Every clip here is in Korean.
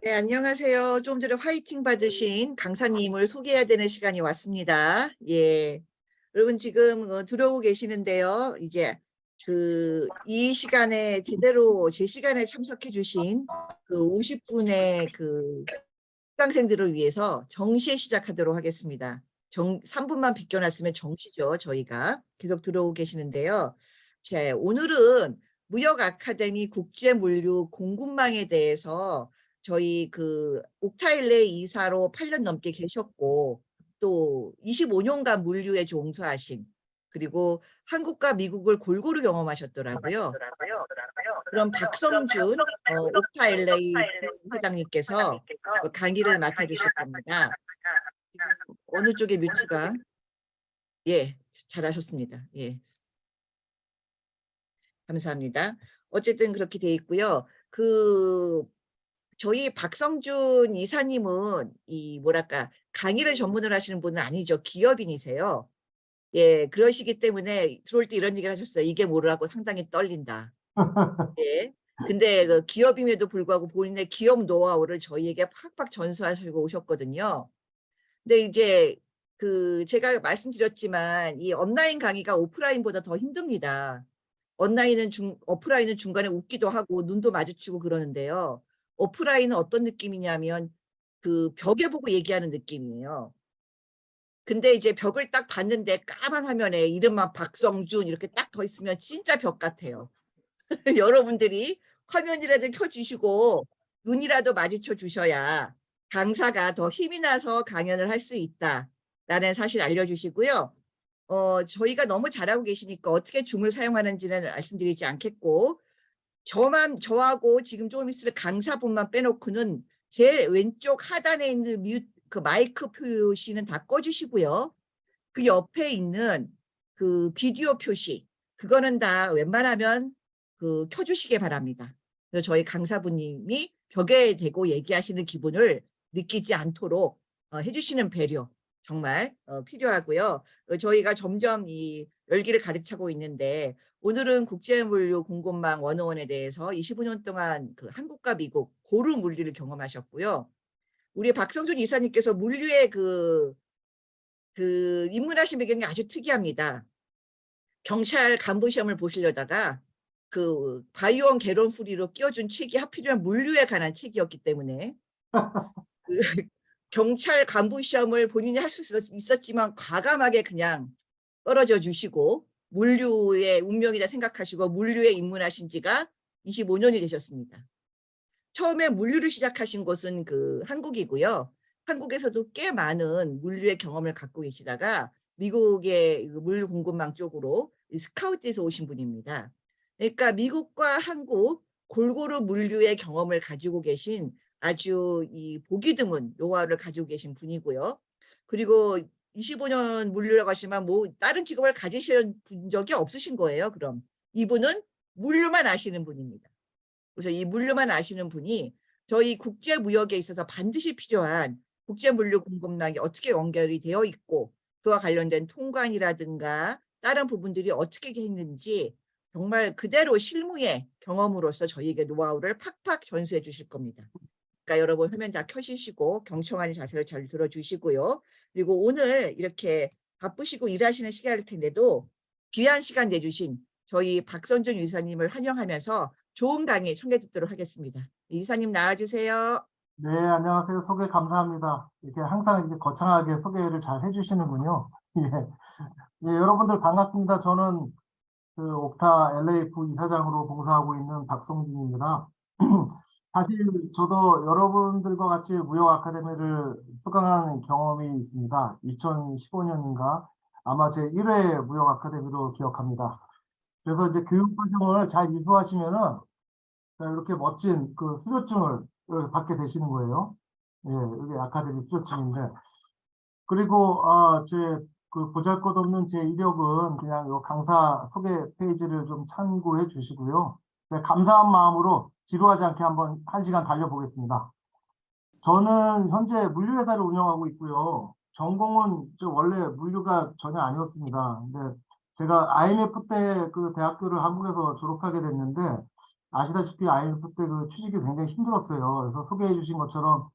네, 안녕하세요. 좀 전에 화이팅 받으신 강사님을 소개해야 되는 시간이 왔습니다. 예. 여러분 지금 들어오고 계시는데요. 이제 이 시간에 제대로 제 시간에 참석해 주신 그 50분의 그 수강생들을 위해서 정시에 시작하도록 하겠습니다. 3분만 비껴놨으면 정시죠, 저희가. 계속 들어오고 계시는데요. 오늘은 무역 아카데미 국제물류 공급망에 대해서 저희 옥타일레 이사로 8년 넘게 계셨고 또 25년간 물류에 종사하신 그리고 한국과 미국을 골고루 경험하셨더라고요. 그럼 박성준 옥타일레이 회장님께서 강의를 맡아주실 겁니다. 어느 쪽에 뮤트가? 예, 잘하셨습니다. 예, 감사합니다. 어쨌든 그렇게 돼 있고요. 저희 박성준 이사님은 이 뭐랄까 강의를 전문으로 하시는 분은 아니죠. 기업인이세요. 예, 그러시기 때문에 들어올 때 이런 얘기를 하셨어요. 이게 뭐라고 상당히 떨린다. 예. 근데 그 기업임에도 불구하고 본인의 기업 노하우를 저희에게 팍팍 전수하시고 오셨거든요. 근데 이제 제가 말씀드렸지만 이 온라인 강의가 오프라인보다 더 힘듭니다. 오프라인은 중간에 웃기도 하고 눈도 마주치고 그러는데요. 오프라인은 어떤 느낌이냐면 그 벽에 보고 얘기하는 느낌이에요. 근데 이제 벽을 딱 봤는데 까만 화면에 이름만 박성준 이렇게 딱 더 있으면 진짜 벽 같아요. 여러분들이 화면이라도 켜주시고 눈이라도 마주쳐 주셔야 강사가 더 힘이 나서 강연을 할 수 있다라는 사실 알려주시고요. 저희가 너무 잘하고 계시니까 어떻게 줌을 사용하는지는 말씀드리지 않겠고 저하고 지금 조금 있을 강사분만 빼놓고는 제 왼쪽 하단에 있는 그 마이크 표시는 다 꺼주시고요. 그 옆에 있는 그 비디오 표시 그거는 다 웬만하면 켜주시기 바랍니다. 그래서 저희 강사분님이 벽에 대고 얘기하시는 기분을 느끼지 않도록 해주시는 배려 정말 필요하고요. 저희가 점점 이 열기를 가득 차고 있는데 오늘은 국제물류 공급망 101에 대해서 25년 동안 한국과 미국 고루 물류를 경험하셨고요. 우리 박성준 이사님께서 물류의 입문하신 배경이 아주 특이합니다. 경찰 간부 시험을 보시려다가 바이오원 개론 풀이로 끼워준 책이 하필이면 물류에 관한 책이었기 때문에 그 경찰 간부 시험을 본인이 할 수 있었지만 과감하게 그냥 떨어져 주시고 물류의 운명이다 생각하시고 물류에 입문하신 지가 25년이 되셨습니다. 처음에 물류를 시작하신 곳은 한국이고요. 한국에서도 꽤 많은 물류의 경험을 갖고 계시다가 미국의 물류 공급망 쪽으로 스카우트에서 오신 분입니다. 그러니까 미국과 한국 골고루 물류의 경험을 가지고 계신 아주 이 보기 드문 노하우를 가지고 계신 분이고요. 그리고 25년 물류라고 하시면 뭐 다른 직업을 가지신 적이 없으신 거예요. 그럼 이분은 물류만 아시는 분입니다. 그래서 이 물류만 아시는 분이 저희 국제무역에 있어서 반드시 필요한 국제물류 공급망이 어떻게 연결이 되어 있고 그와 관련된 통관이라든가 다른 부분들이 어떻게 했는지 정말 그대로 실무의 경험으로서 저희에게 노하우를 팍팍 전수해 주실 겁니다. 그러니까 여러분 화면 다 켜주시고 경청하는 자세를 잘 들어주시고요. 그리고 오늘 이렇게 바쁘시고 일하시는 시간일 텐데도 귀한 시간 내주신 저희 박선준 이사님을 환영하면서 좋은 강의 청해 듣도록 하겠습니다. 이사님 나와주세요. 네, 안녕하세요. 소개 감사합니다. 이렇게 항상 이렇게 거창하게 소개를 잘 해주시는군요. 예. 예, 여러분들 반갑습니다. 저는 옥타 LA 부이사장으로 봉사하고 있는 박성진입니다. 사실 저도 여러분들과 같이 무역 아카데미를 수강한 경험이 있습니다. 2015년인가 아마 제 1회 무역 아카데미로 기억합니다. 그래서 이제 교육 과정을 잘 이수하시면은 이렇게 멋진 수료증을 이렇게 받게 되시는 거예요. 예, 이게 아카데미 수료증인데. 그리고, 보잘것없는 제 이력은 그냥 요 강사 소개 페이지를 좀 참고해 주시고요. 네, 감사한 마음으로 지루하지 않게 한번 1시간 달려보겠습니다. 저는 현재 물류회사를 운영하고 있고요. 전공은 원래 물류가 전혀 아니었습니다. 근데 제가 IMF 때 그 대학교를 한국에서 졸업하게 됐는데, 아시다시피 IMF 때 그 취직이 굉장히 힘들었어요. 그래서 소개해 주신 것처럼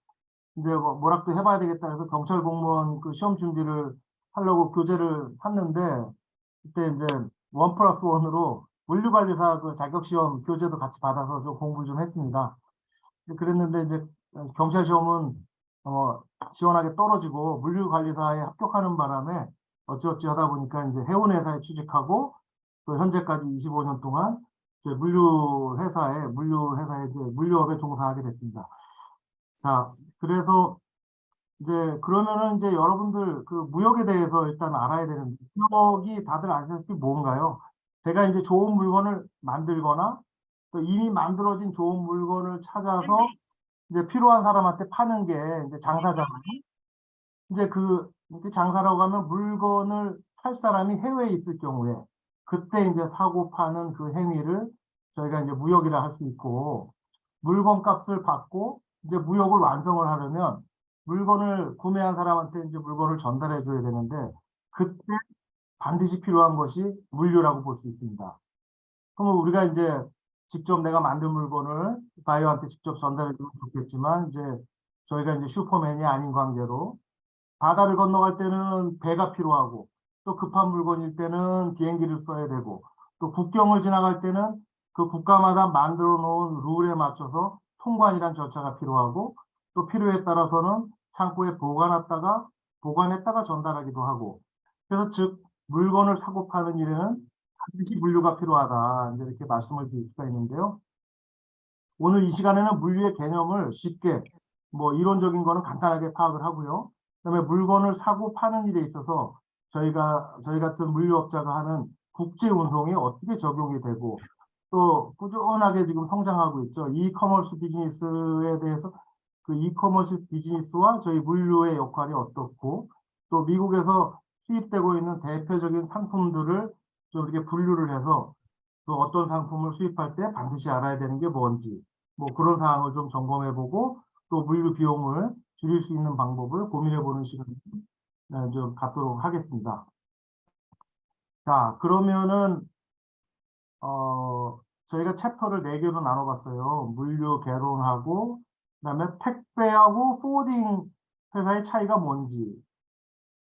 이제 뭐라도 해봐야 되겠다 해서 경찰 공무원 그 시험 준비를 하려고 교재를 샀는데 그때 이제 1+1으로 물류관리사 그 자격시험 교재도 같이 받아서 좀 공부를 좀 했습니다. 그랬는데 이제 경찰 시험은 어, 시원하게 떨어지고 물류관리사에 합격하는 바람에 어찌어찌 하다 보니까 이제 해운회사에 취직하고 또 현재까지 25년 동안 이제 물류회사에 이제 물류업에 종사하게 됐습니다. 자, 그래서 이제 그러면은 이제 여러분들 그 무역에 대해서 일단 알아야 되는데 무역이 다들 아시다시피 뭔가요? 제가 이제 좋은 물건을 만들거나 또 이미 만들어진 좋은 물건을 찾아서 이제 필요한 사람한테 파는 게 이제 장사잖아요. 이제 이렇게 장사라고 하면 물건을 살 사람이 해외에 있을 경우에 그때 이제 사고 파는 그 행위를 저희가 이제 무역이라 할 수 있고 물건 값을 받고 이제 무역을 완성을 하려면 물건을 구매한 사람한테 이제 물건을 전달해 줘야 되는데 그때 반드시 필요한 것이 물류라고 볼 수 있습니다. 그러면 우리가 이제 직접 내가 만든 물건을 바이오한테 직접 전달해 주면 좋겠지만 이제 저희가 이제 슈퍼맨이 아닌 관계로 바다를 건너갈 때는 배가 필요하고 또 급한 물건일 때는 비행기를 써야 되고 또 국경을 지나갈 때는 그 국가마다 만들어 놓은 룰에 맞춰서 통관이란 절차가 필요하고 또 필요에 따라서는 창고에 보관했다가 전달하기도 하고 그래서 즉 물건을 사고 파는 일에는 반드시 물류가 필요하다 이제 이렇게 말씀을 드릴 수가 있는데요. 오늘 이 시간에는 물류의 개념을 쉽게 뭐 이론적인 거는 간단하게 파악을 하고요. 그다음에 물건을 사고 파는 일에 있어서 저희 같은 물류업자가 하는 국제 운송이 어떻게 적용이 되고 또 꾸준하게 지금 성장하고 있죠. 이커머스 비즈니스에 대해서 그 이커머스 비즈니스와 저희 물류의 역할이 어떻고 또 미국에서 수입되고 있는 대표적인 상품들을 좀 이렇게 분류를 해서 또 어떤 상품을 수입할 때 반드시 알아야 되는 게 뭔지 뭐 그런 사항을 좀 점검해보고 또 물류 비용을 줄일 수 있는 방법을 고민해보는 시간을 좀 갖도록 하겠습니다. 자, 그러면은 저희가 챕터를 4개로 나눠봤어요. 물류 개론하고 그다음에 택배하고 포워딩 회사의 차이가 뭔지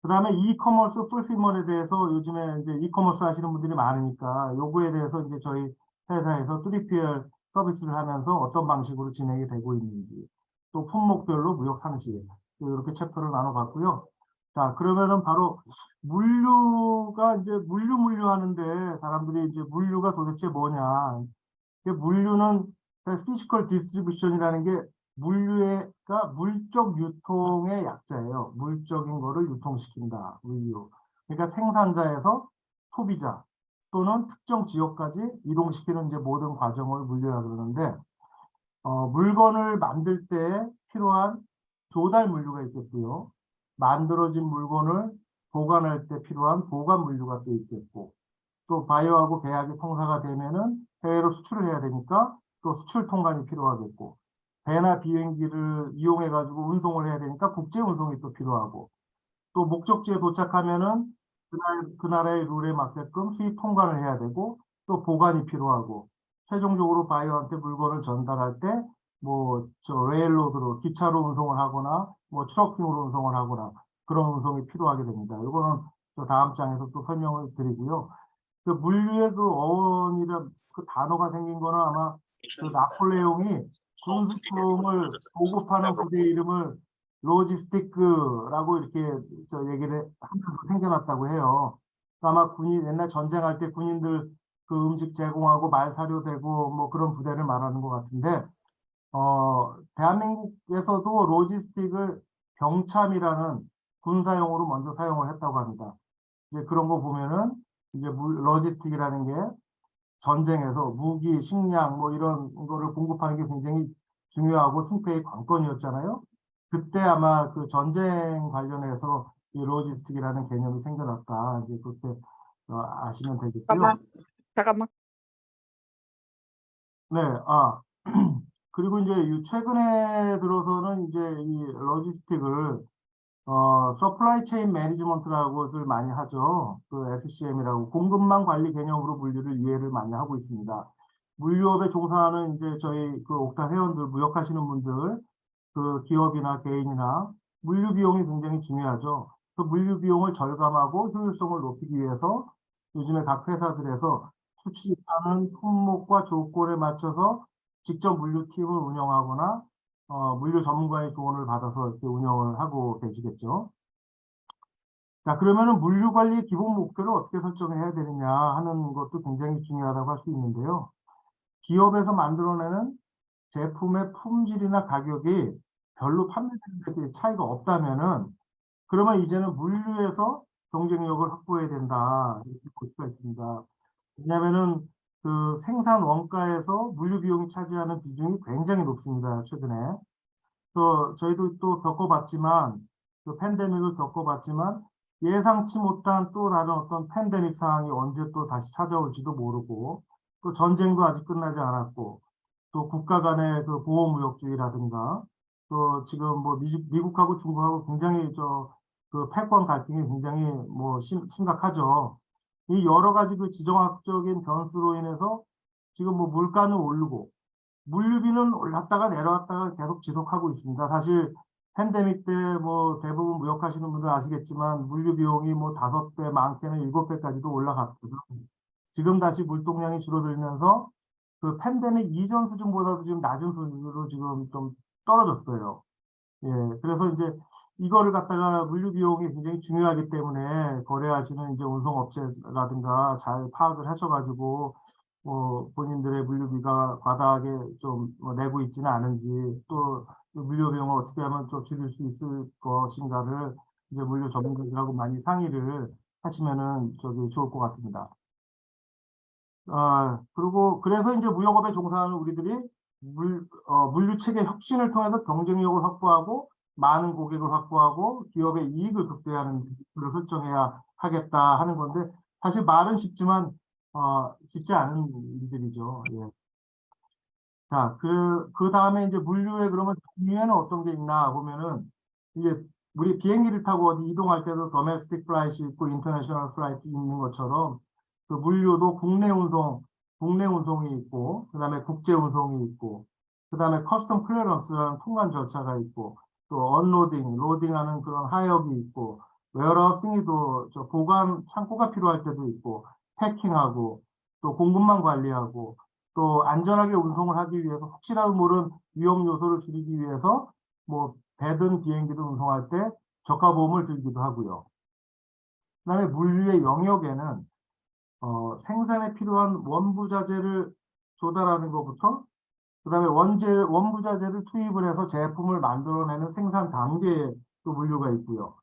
그다음에 이커머스 풀필먼에 대해서 요즘에 이제 이커머스 하시는 분들이 많으니까 요거에 대해서 이제 저희 회사에서 3PL 서비스를 하면서 어떤 방식으로 진행이 되고 있는지 또 품목별로 무역 상식 이렇게 챕터를 나눠봤고요. 자, 그러면은 바로 물류가 이제 물류 하는데 사람들이 이제 물류가 도대체 뭐냐. 물류는 피지컬 디스트리뷰션이라는 게 물류가 물적 유통의 약자예요. 물적인 거를 유통시킨다. 물류. 그러니까 생산자에서 소비자 또는 특정 지역까지 이동시키는 이제 모든 과정을 물류라 그러는데 물건을 만들 때 필요한 조달 물류가 있겠고요. 만들어진 물건을 보관할 때 필요한 보관 물류가 또 있겠고 또 바이오하고 계약이 성사가 되면은 해외로 수출을 해야 되니까 또 수출 통관이 필요하겠고 배나 비행기를 이용해 가지고 운송을 해야 되니까 국제 운송이 또 필요하고 또 목적지에 도착하면은 그 나라의 룰에 맞게끔 수입 통관을 해야 되고 또 보관이 필요하고 최종적으로 바이오한테 물건을 전달할 때 뭐 저 레일로드로 기차로 운송을 하거나 뭐 트러킹으로 운송을 하거나 그런 운송이 필요하게 됩니다. 이거는 또 다음 장에서 또 설명을 드리고요. 그 물류의 그 어원이라 그 단어가 생긴 거는 아마 그 나폴레옹이 군수품을 보급하는 부대 이름을 로지스티크라고 이렇게 저 얘기를 하면서 생겨났다고 해요. 아마 옛날 전쟁할 때 군인들 그 음식 제공하고 말 사료 되고 뭐 그런 부대를 말하는 것 같은데 대한민국에서도 로지스틱을 병참이라는 군사용어로 먼저 사용을 했다고 합니다. 이제 그런 거 보면은 이제 로지스틱이라는 게 전쟁에서 무기, 식량 뭐 이런 거를 공급하는 게 굉장히 중요하고 승패의 관건이었잖아요. 그때 아마 그 전쟁 관련해서 이 로지스틱이라는 개념이 생겨났다. 이제 그렇게 아시면 되겠고요. 잠깐만. 네, 그리고 이제 최근에 들어서는 이제 이 로지스틱을 서플라이 체인 매니지먼트라고들 많이 하죠. 그 SCM이라고 공급망 관리 개념으로 분류를 이해를 많이 하고 있습니다. 물류업에 종사하는 이제 저희 그 옥타 회원들, 무역하시는 분들, 그 기업이나 개인이나 물류 비용이 굉장히 중요하죠. 그 물류 비용을 절감하고 효율성을 높이기 위해서 요즘에 각 회사들에서 수출하는 품목과 조건에 맞춰서 직접 물류팀을 운영하거나 물류 전문가의 조언을 받아서 이렇게 운영을 하고 계시겠죠. 자, 그러면은 물류 관리 기본 목표를 어떻게 설정해야 되느냐 하는 것도 굉장히 중요하다고 할 수 있는데요. 기업에서 만들어내는 제품의 품질이나 가격이 별로 판매되는 데 차이가 없다면은 그러면 이제는 물류에서 경쟁력을 확보해야 된다 이렇게 볼 수가 있습니다. 왜냐하면은 그 생산 원가에서 물류 비용이 차지하는 비중이 굉장히 높습니다. 최근에. 또 저희도 또 겪어봤지만 그 팬데믹을 겪어봤지만 예상치 못한 또 다른 어떤 팬데믹 상황이 언제 또 다시 찾아올지도 모르고 또 전쟁도 아직 끝나지 않았고 또 국가 간의 그 보호무역주의라든가 또 지금 뭐 미국하고 중국하고 굉장히 그 패권 갈등이 굉장히 뭐 심각하죠. 이 여러 가지 그 지정학적인 변수로 인해서 지금 뭐 물가는 오르고 물류비는 올랐다가 내려왔다가 계속 지속하고 있습니다. 사실 팬데믹 때 뭐 대부분 무역하시는 분들 아시겠지만 물류 비용이 뭐 5배, 많게는 7배까지도 올라갔거든요. 지금 다시 물동량이 줄어들면서 그 팬데믹 이전 수준보다도 지금 낮은 수준으로 지금 좀 떨어졌어요. 예, 그래서 이제 이거를 갖다가 물류 비용이 굉장히 중요하기 때문에 거래하시는 이제 운송업체라든가 잘 파악을 하셔가지고 본인들의 물류비가 과다하게 좀뭐 내고 있지는 않은지 또 물류 비용을 어떻게 하면 좀 줄일 수 있을 것인가를 이제 물류 전문가들하고 많이 상의를 하시면은 좋을 것 같습니다. 그리고 그래서 이제 무역업에 종사하는 우리들이 물류 체계 혁신을 통해서 경쟁력을 확보하고 많은 고객을 확보하고 기업의 이익을 극대화하는 기술을 설정해야 하겠다 하는 건데 사실 말은 쉽지만 쉽지 않은 일들이죠. 예. 자, 그 다음에 이제 물류에 그러면 중에는 어떤 게 있나 보면은 이제 우리 비행기를 타고 어디 이동할 때도 도메스틱 플라이트 있고 인터내셔널 플라이트 있는 것처럼 그 물류도 국내 운송이 있고 그다음에 국제 운송이 있고 그다음에 커스텀 클리어런스라는 통관 절차가 있고 또 언로딩, 로딩하는 그런 하역이 있고 웨어하우싱이도 보관 창고가 필요할 때도 있고 패킹하고 또 공급망 관리하고 또 안전하게 운송을 하기 위해서 혹시라도 모르는 위험 요소를 줄이기 위해서 뭐 배든 비행기든 운송할 때 저가 보험을 들기도 하고요. 그다음에 물류의 영역에는 생산에 필요한 원부자재를 조달하는 것부터 그다음에 원부자재를 투입을 해서 제품을 만들어내는 생산 단계에 또 물류가 있고요.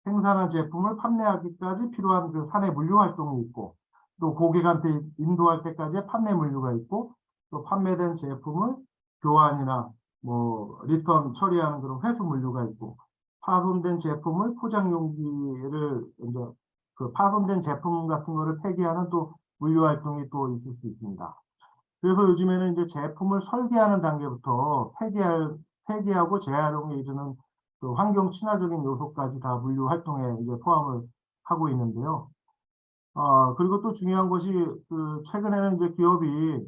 생산한 제품을 판매하기까지 필요한 그 사내 물류 활동이 있고 또 고객한테 인도할 때까지의 판매 물류가 있고 또 판매된 제품을 교환이나 뭐 리턴 처리하는 그런 회수 물류가 있고 파손된 제품을 포장 용기를 이제 그 파손된 제품 같은 거를 폐기하는 또 물류 활동이 또 있을 수 있습니다. 그래서 요즘에는 이제 제품을 설계하는 단계부터 폐기하고 재활용에 이르는 그 환경 친화적인 요소까지 다 물류 활동에 이제 포함을 하고 있는데요. 그리고 또 중요한 것이 그 최근에는 이제 기업이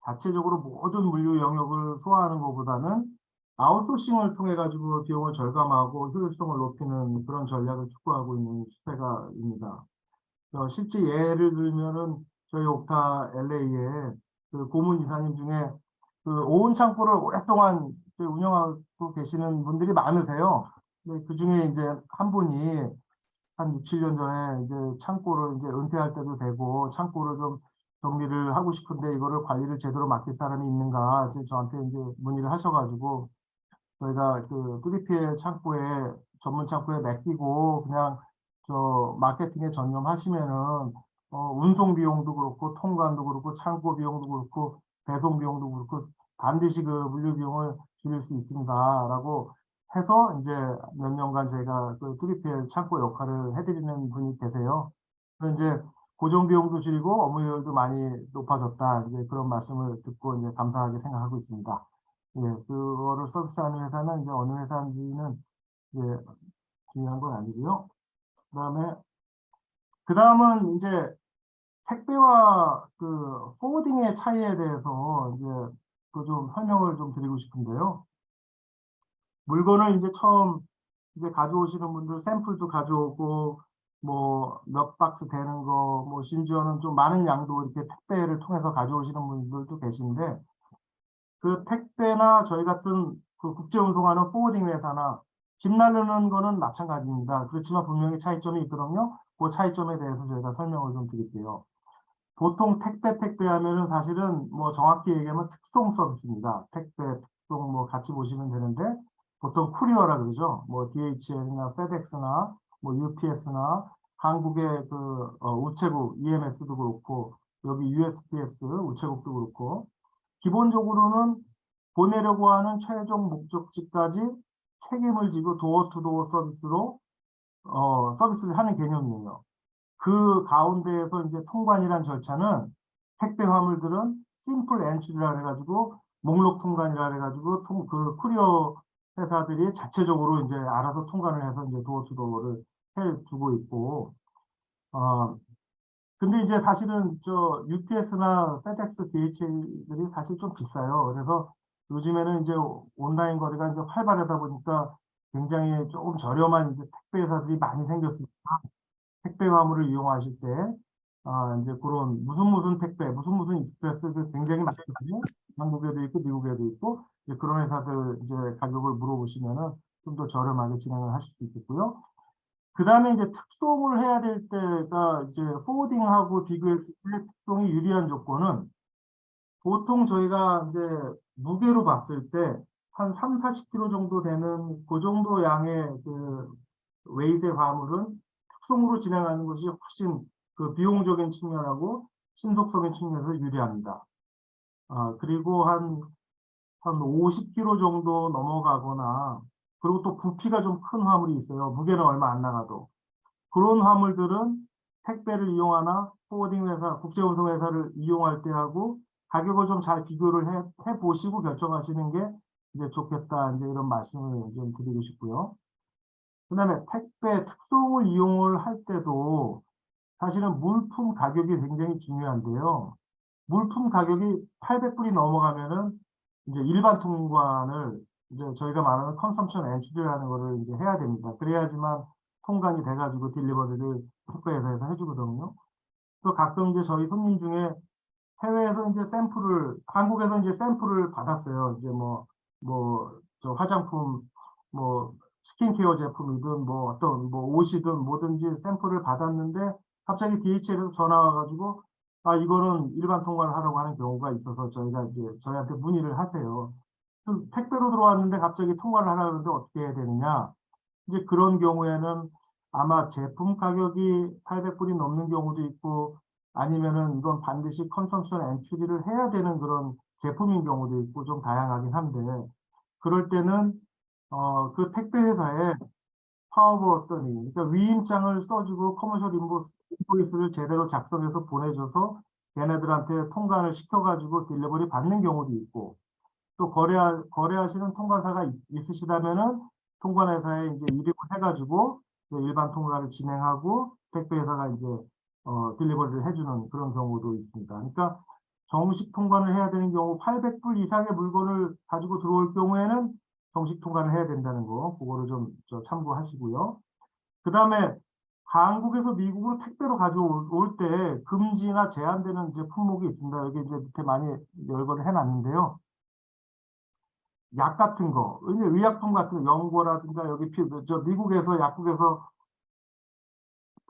자체적으로 모든 물류 영역을 소화하는 것보다는 아웃소싱을 통해 가지고 비용을 절감하고 효율성을 높이는 그런 전략을 추구하고 있는 추세가입니다. 실제 예를 들면은 저희 옥타 LA에 그 고문 이사님 중에 그 오은 창고를 오랫동안 운영하고 계시는 분들이 많으세요. 그 중에 이제 한 분이 한 6, 7년 전에 이제 창고를 이제 은퇴할 때도 되고 창고를 좀 정리를 하고 싶은데 이거를 관리를 제대로 맡길 사람이 있는가 저한테 이제 문의를 하셔가지고 저희가 그 뚜리피엘 창고에 전문 창고에 맡기고 그냥 마케팅에 전념하시면은 운송 비용도 그렇고 통관도 그렇고 창고 비용도 그렇고 배송 비용도 그렇고 반드시 그 물류 비용을 줄일 수 있습니다라고 해서 이제 몇 년간 제가 그 뚜리피엘 창고 역할을 해드리는 분이 계세요. 그래서 이제 고정 비용도 줄이고 업무 효율도 많이 높아졌다 이제 그런 말씀을 듣고 이제 감사하게 생각하고 있습니다. 예, 그거를 서비스하는 회사는 이제 어느 회사인지는 이제 중요한 건 아니고요. 그다음은 이제 택배와 그 포워딩의 차이에 대해서 이제 그 좀 설명을 좀 드리고 싶은데요. 물건을 이제 처음 이제 가져오시는 분들 샘플도 가져오고 뭐 몇 박스 되는 거, 뭐 심지어는 좀 많은 양도 이렇게 택배를 통해서 가져오시는 분들도 계신데, 그 택배나 저희 같은 그 국제 운송하는 포워딩 회사나 집 나르는 거는 마찬가지입니다. 그렇지만 분명히 차이점이 있거든요. 그 차이점에 대해서 저희가 설명을 좀 드릴게요. 보통 택배 하면은 사실은 뭐 정확히 얘기하면 특송 서비스입니다. 택배, 특송 뭐 같이 보시면 되는데, 보통 쿠리어라 그러죠. 뭐 DHL이나 페덱스나 뭐 UPS나 한국의 그 우체국 EMS도 그렇고, 여기 USPS 우체국도 그렇고, 기본적으로는 보내려고 하는 최종 목적지까지 책임을 지고 도어 투 도어 서비스로 서비스를 하는 개념이에요. 그 가운데에서 이제 통관이란 절차는 택배 화물들은 심플 엔트리라 해가지고 목록 통관이라 해가지고 그 쿠리어 회사들이 자체적으로 이제 알아서 통관을 해서 이제 도어 투 도어를 해주고 있고, 어 근데 이제 사실은 저 UPS나 FedEx, DHL들이 사실 좀 비싸요. 그래서 요즘에는 이제 온라인 거래가 이제 활발하다 보니까 굉장히 조금 저렴한 이제 택배 회사들이 많이 생겼습니다. 택배 화물을 이용하실 때, 이제 그런 무슨 택배, 무슨 익스프레스들 굉장히 많거든요. 한국에도 있고, 미국에도 있고, 이제 그런 회사들 이제 가격을 물어보시면은 좀 더 저렴하게 진행을 하실 수 있겠고요. 그 다음에 이제 특송을 해야 될 때가 이제 포워딩하고 비교했을 때 특송이 유리한 조건은 보통 저희가 이제 무게로 봤을 때 한 3, 40kg 정도 되는 그 정도 양의 그 웨이트의 화물은 특송으로 진행하는 것이 훨씬 그 비용적인 측면하고 신속성의 측면에서 유리합니다. 그리고 한 50kg 정도 넘어가거나, 그리고 또 부피가 좀 큰 화물이 있어요. 무게는 얼마 안 나가도. 그런 화물들은 택배를 이용하나 포워딩 회사, 국제운송 회사를 이용할 때하고 가격을 좀 잘 비교를 해 보시고 결정하시는 게 이제 좋겠다. 이제 이런 말씀을 좀 드리고 싶고요. 그다음에 택배 특송을 이용을 할 때도 사실은 물품 가격이 굉장히 중요한데요. 물품 가격이 800불이 넘어가면은 이제 일반 통관을 이제 저희가 말하는 컨섬션 엔트리라는 거를 이제 해야 됩니다. 그래야지만 통관이 돼가지고 딜리버리를 택배회사에서 해주거든요. 또 가끔 이제 저희 손님 중에 해외에서 이제 한국에서 이제 샘플을 받았어요. 이제 저 화장품, 뭐, 스킨케어 제품이든 뭐 어떤 뭐 옷이든 뭐든지 샘플을 받았는데 갑자기 DHL에서 전화 와가지고 이거는 일반 통관을 하라고 하는 경우가 있어서 저희가 이제 저희한테 문의를 하세요. 택배로 들어왔는데 갑자기 통관을 하라는데 어떻게 해야 되느냐. 이제 그런 경우에는 아마 제품 가격이 800불이 넘는 경우도 있고 아니면은 이건 반드시 컨섬션 엔트리를 해야 되는 그런 제품인 경우도 있고 좀 다양하긴 한데, 그럴 때는 그 택배 회사에 파워버더니 그러니까 위임장을 써주고 커머셜 인보이스를 제대로 작성해서 보내줘서 얘네들한테 통관을 시켜가지고 딜리버리 받는 경우도 있고, 또 거래하시는 통관사가 있으시다면은 통관회사에 이제 이름을 해가지고 일반 통관을 진행하고 택배회사가 이제 딜리버리를 해주는 그런 경우도 있습니다. 그러니까 정식 통관을 해야 되는 경우 800불 이상의 물건을 가지고 들어올 경우에는 정식 통관을 해야 된다는 거, 그거를 좀 참고하시고요. 그 다음에 한국에서 미국으로 택배로 가져올 때 금지나 제한되는 이제 품목이 있습니다. 여기 이제 밑에 많이 열거를 해놨는데요. 약 같은 거, 의약품 같은 거, 연고라든가 여기 미국에서 약국에서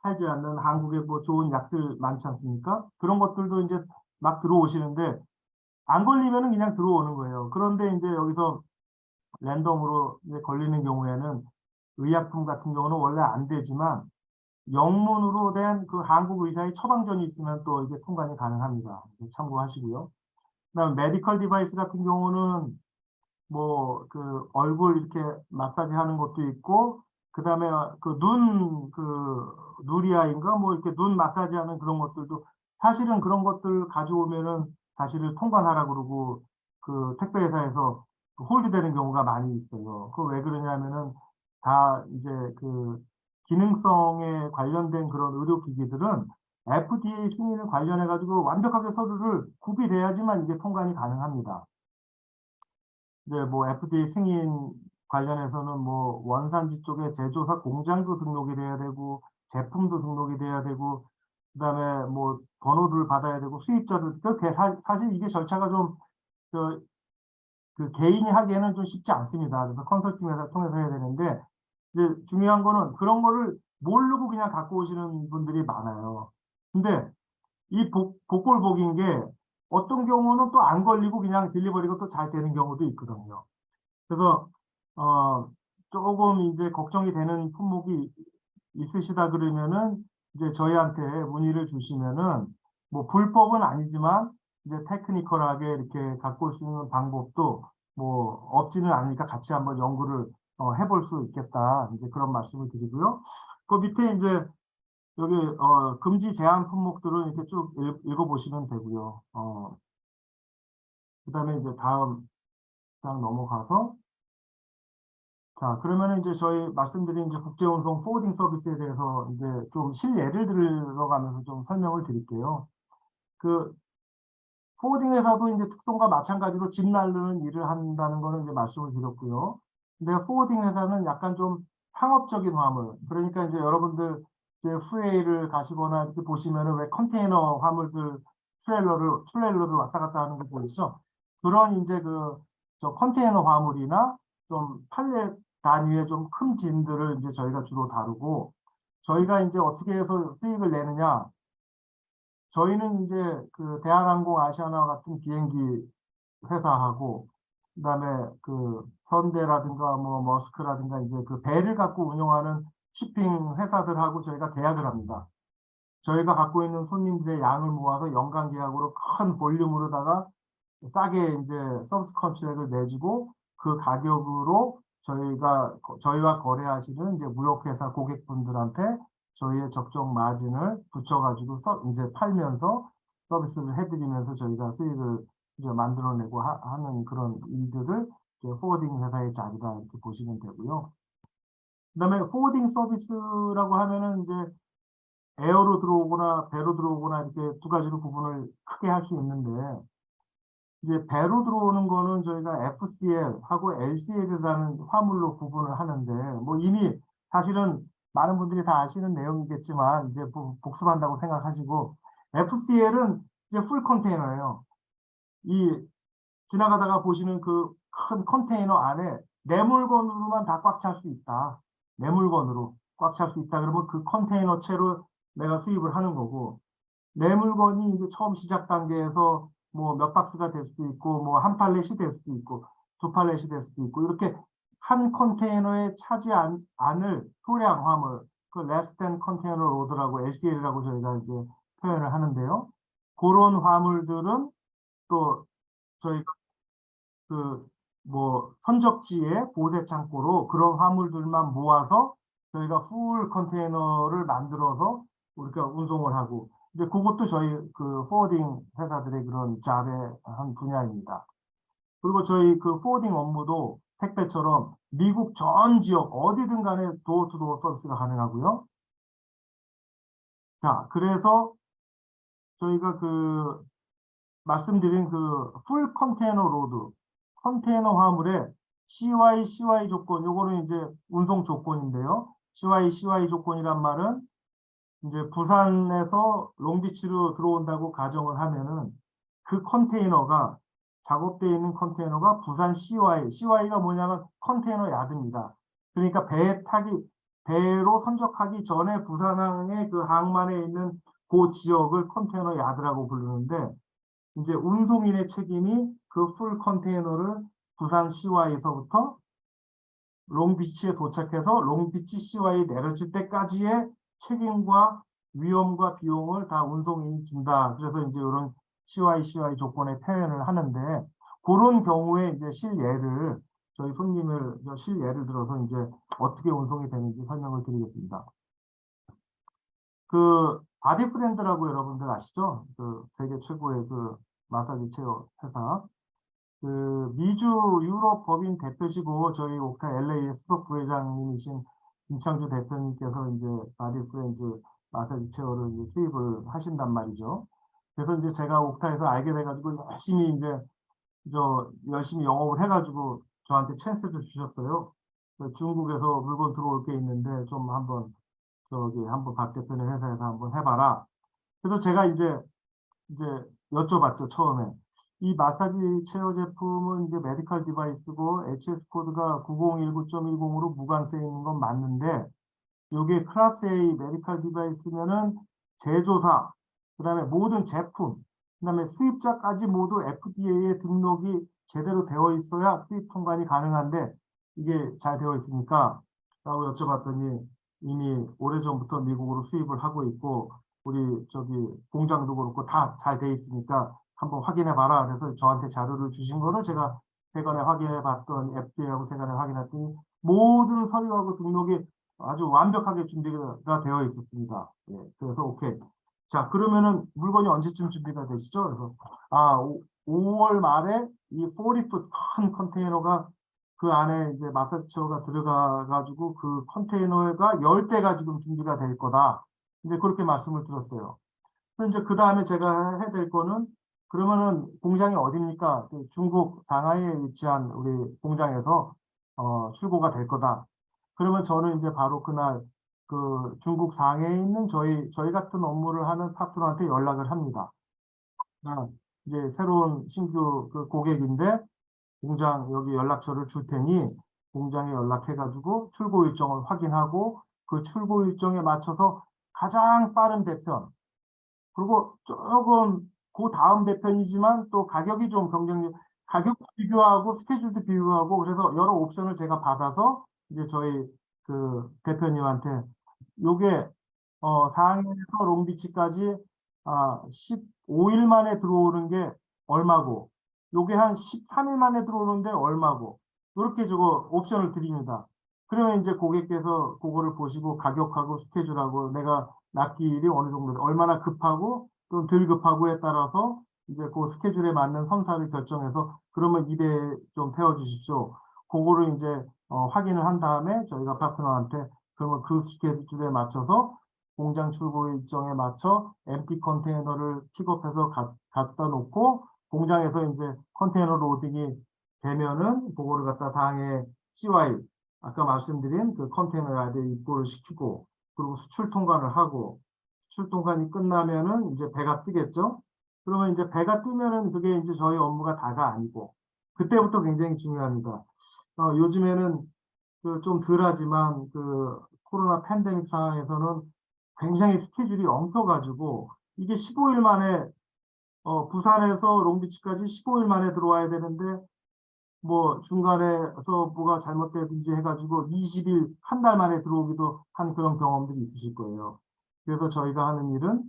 팔지 않는 한국에 뭐 좋은 약들 많지 않습니까? 그런 것들도 이제 막 들어오시는데 안 걸리면은 그냥 들어오는 거예요. 그런데 이제 여기서 랜덤으로 이제 걸리는 경우에는 의약품 같은 경우는 원래 안 되지만 영문으로 된 그 한국 의사의 처방전이 있으면 또 이게 통관이 가능합니다. 참고하시고요. 그다음 메디컬 디바이스 같은 경우는 뭐 그 얼굴 이렇게 마사지 하는 것도 있고, 그다음에 그 누리아인가 뭐 이렇게 눈 마사지 하는 그런 것들도 사실은 그런 것들 가져오면은 사실은 통관하라 그러고 그 택배 회사에서 홀드되는 경우가 많이 있어요. 그 왜 그러냐면은 다 이제 그 기능성에 관련된 그런 의료기기들은 FDA 승인을 관련해 가지고 완벽하게 서류를 구비돼야지만 이게 통관이 가능합니다. 이제 뭐 FDA 승인 관련해서는 뭐 원산지 쪽에 제조사 공장도 등록이 돼야 되고 제품도 등록이 돼야 되고 그다음에 뭐 번호를 받아야 되고 수입자들 사실 이게 절차가 좀 그 개인이 하기에는 좀 쉽지 않습니다. 그래서 컨설팅 회사 통해서 해야 되는데 이제 중요한 거는 그런 거를 모르고 그냥 갖고 오시는 분들이 많아요. 근데 이 복골복인 게 어떤 경우는 또 안 걸리고 그냥 딜리버리가 또 잘 되는 경우도 있거든요. 그래서 어 조금 이제 걱정이 되는 품목이 있으시다 그러면은 이제 저희한테 문의를 주시면은 뭐 불법은 아니지만 이제 테크니컬하게 이렇게 갖고 올 수 있는 방법도 뭐 없지는 않으니까 같이 한번 연구를 해볼 수 있겠다. 이제 그런 말씀을 드리고요. 그 밑에 이제 여기 금지 제한 품목들을 이렇게 쭉 읽어보시면 되고요. 그다음에 이제 다음 장 넘어가서 자, 그러면은 이제 저희 말씀드린 이제 국제운송 포워딩 서비스에 대해서 이제 좀 실예를 들어가면서 좀 설명을 드릴게요. 그 포워딩 회사도 이제 특성과 마찬가지로 집 나르는 일을 한다는 거는 이제 말씀을 드렸고요. 근데 포워딩 회사는 약간 좀 상업적인 화물, 그러니까 이제 여러분들 이제 후웨이를 가시거나 이렇게 보시면은 왜 컨테이너 화물들 트레일러를 왔다 갔다 하는 거 보이죠? 그런 이제 저 컨테이너 화물이나 좀 팔레 단위의 좀 큰 짐들을 이제 저희가 주로 다루고 저희가 이제 어떻게 해서 수익을 내느냐? 저희는 이제 그 대한항공 아시아나 같은 비행기 회사하고 그다음에 그 현대라든가 뭐 머스크라든가 이제 그 배를 갖고 운영하는 shipping 회사들하고 저희가 계약을 합니다. 저희가 갖고 있는 손님들의 양을 모아서 연간 계약으로 큰 볼륨으로다가 싸게 이제 서비스 컨트랙을 내주고 그 가격으로 저희와 거래하시는 이제 무역회사 고객분들한테 저희의 적정 마진을 붙여가지고 이제 팔면서 서비스를 해드리면서 저희가 수익을 이제 만들어내고 하는 그런 일들을 이제 포워딩 회사의 자리다 이렇게 보시면 되고요. 그다음에 포워딩 서비스라고 하면은 이제 에어로 들어오거나 배로 들어오거나 이렇게 두 가지로 구분을 크게 할 수 있는데 이제 배로 들어오는 거는 저희가 FCL하고 LCL이라는 화물로 구분을 하는데 뭐 이미 사실은 많은 분들이 다 아시는 내용이겠지만 이제 복습한다고 생각하시고 FCL은 이제 풀 컨테이너예요. 이 지나가다가 보시는 그 큰 컨테이너 안에 내 물건으로만 다 꽉 찰 수 있다. 내 물건으로 꽉 찰 수 있다. 그러면 그 컨테이너 채로 내가 수입을 하는 거고 내 물건이 이제 처음 시작 단계에서 뭐 몇 박스가 될 수도 있고 뭐 한 팔렛이 될 수도 있고 두 팔렛이 될 수도 있고 이렇게 한 컨테이너에 차지 않을 소량 화물 그 less than container load라고 LCL이라고 저희가 이제 표현을 하는데요. 그런 화물들은 또 저희 그 뭐 선적지에 보세 창고로 그런 화물들만 모아서 저희가 풀 컨테이너를 만들어서 우리가 운송을 하고 이제 그것도 저희 그 포워딩 회사들의 그런 잡의 한 분야입니다. 그리고 저희 그 포워딩 업무도 택배처럼 미국 전 지역 어디든 간에 도어투도어 서비스가 가능하고요. 자, 그래서 저희가 그 말씀드린 그 풀 컨테이너 로드, 컨테이너 화물의 CY 조건, 요거는 이제 운송 조건인데요. CY 조건이란 말은 이제 부산에서 롱비치로 들어온다고 가정을 하면은 그 컨테이너가 작업되어 있는 컨테이너가 부산 CY가 뭐냐면 컨테이너 야드입니다. 그러니까 배로 선적하기 전에 부산항의 그 항만에 있는 그 지역을 컨테이너 야드라고 부르는데 이제 운송인의 책임이 그 풀 컨테이너를 부산 CY에서부터 롱비치에 도착해서 롱비치 CY 내려질 때까지의 책임과 위험과 비용을 다 운송인이 진다. 그래서 이제 이런 CY 조건에 표현을 하는데 그런 경우에 이제 저희 실예를 들어서 이제 어떻게 운송이 되는지 설명을 드리겠습니다. 그 바디프렌드라고 여러분들 아시죠? 그 세계 최고의 그 마사지 체어 회사. 그 미주 유럽 법인 대표시고 저희 옥타 LA 수석 부회장님이신 김창주 대표님께서 이제 바디프렌즈 마사지 체어를 이제 수입을 하신단 말이죠. 그래서 이제 제가 옥타에서 알게 돼가지고 열심히 이제 열심히 영업을 해가지고 저한테 찬스를 주셨어요. 중국에서 물건 들어올 게 있는데 좀 한번 한번 박 대표님 회사에서 한번 해봐라. 그래서 제가 이제 여쭤봤죠, 처음에. 이 마사지 체어 제품은 이제 메디컬 디바이스고 HS 코드가 9019.10으로 무관세 있는 건 맞는데 요게 클래스 A 메디컬 디바이스면은 제조사, 그다음에 모든 제품, 그다음에 수입자까지 모두 FDA에 등록이 제대로 되어 있어야 수입 통관이 가능한데 이게 잘 되어 있습니까? 라고 여쭤봤더니 이미 오래전부터 미국으로 수입을 하고 있고 우리 공장도 그렇고 다 잘 돼 있으니까 한번 확인해 봐라. 그래서 저한테 자료를 주신 거를 제가 세관에 확인해 봤던 FDA하고 세관에 확인했더니 모든 서류하고 등록이 아주 완벽하게 준비가 되어 있었습니다. 예, 그래서 오케이. 자, 그러면은 물건이 언제쯤 준비가 되시죠? 그래서 5월 말에 이 40풋 큰 컨테이너가 그 안에 이제 마사지처가 들어가 가지고 그 컨테이너가 10대가 지금 준비가 될 거다. 이제 그렇게 말씀을 드렸어요. 그래서 이제 그 다음에 제가 해야 될 거는 그러면은 공장이 어디입니까? 그 중국 상하이에 위치한 우리 공장에서 출고가 될 거다. 그러면 저는 이제 바로 그날 그 중국 상해에 있는 저희 같은 업무를 하는 파트너한테 연락을 합니다. 이제 새로운 신규 그 고객인데 공장 여기 연락처를 줄 테니 공장에 연락해가지고 출고 일정을 확인하고 그 출고 일정에 맞춰서 가장 빠른 배편 그리고 조금 그 다음 배편이지만 또 가격이 좀 경쟁력 가격 비교하고 스케줄도 비교하고 그래서 여러 옵션을 제가 받아서 이제 저희 그 대표님한테 요게 상해에서 롱비치까지 15일 만에 들어오는 게 얼마고 요게 한 13일 만에 들어오는데 얼마고 이렇게 저거 옵션을 드립니다. 그러면 이제 고객께서 그거를 보시고 가격하고 스케줄하고 내가 납기일이 어느 정도 얼마나 급하고 좀 덜 급하고에 따라서 이제 그 스케줄에 맞는 선사를 결정해서 그러면 입에 좀 태워 주십시오. 그거를 이제 확인을 한 다음에 저희가 파트너한테 그러면 그 스케줄에 맞춰서 공장 출고 일정에 맞춰 엠티 컨테이너를 픽업해서 갖다 놓고 공장에서 이제 컨테이너 로딩이 되면은 그거를 갖다 상해 CY 아까 말씀드린 그 컨테이너 야드에 입고를 시키고 그리고 수출 통관을 하고 수출 통관이 끝나면은 이제 배가 뜨겠죠. 그러면 이제 배가 뜨면은 그게 이제 저희 업무가 다가 아니고 그때부터 굉장히 중요합니다. 요즘에는 그 좀 덜하지만 그 코로나 팬데믹 상황에서는 굉장히 스케줄이 엉켜가지고 이게 15일 만에 부산에서 롱비치까지 15일 만에 들어와야 되는데 뭐 중간에서 뭐가 잘못되든지 해가지고 20일 한 달 만에 들어오기도 한 그런 경험들이 있으실 거예요. 그래서 저희가 하는 일은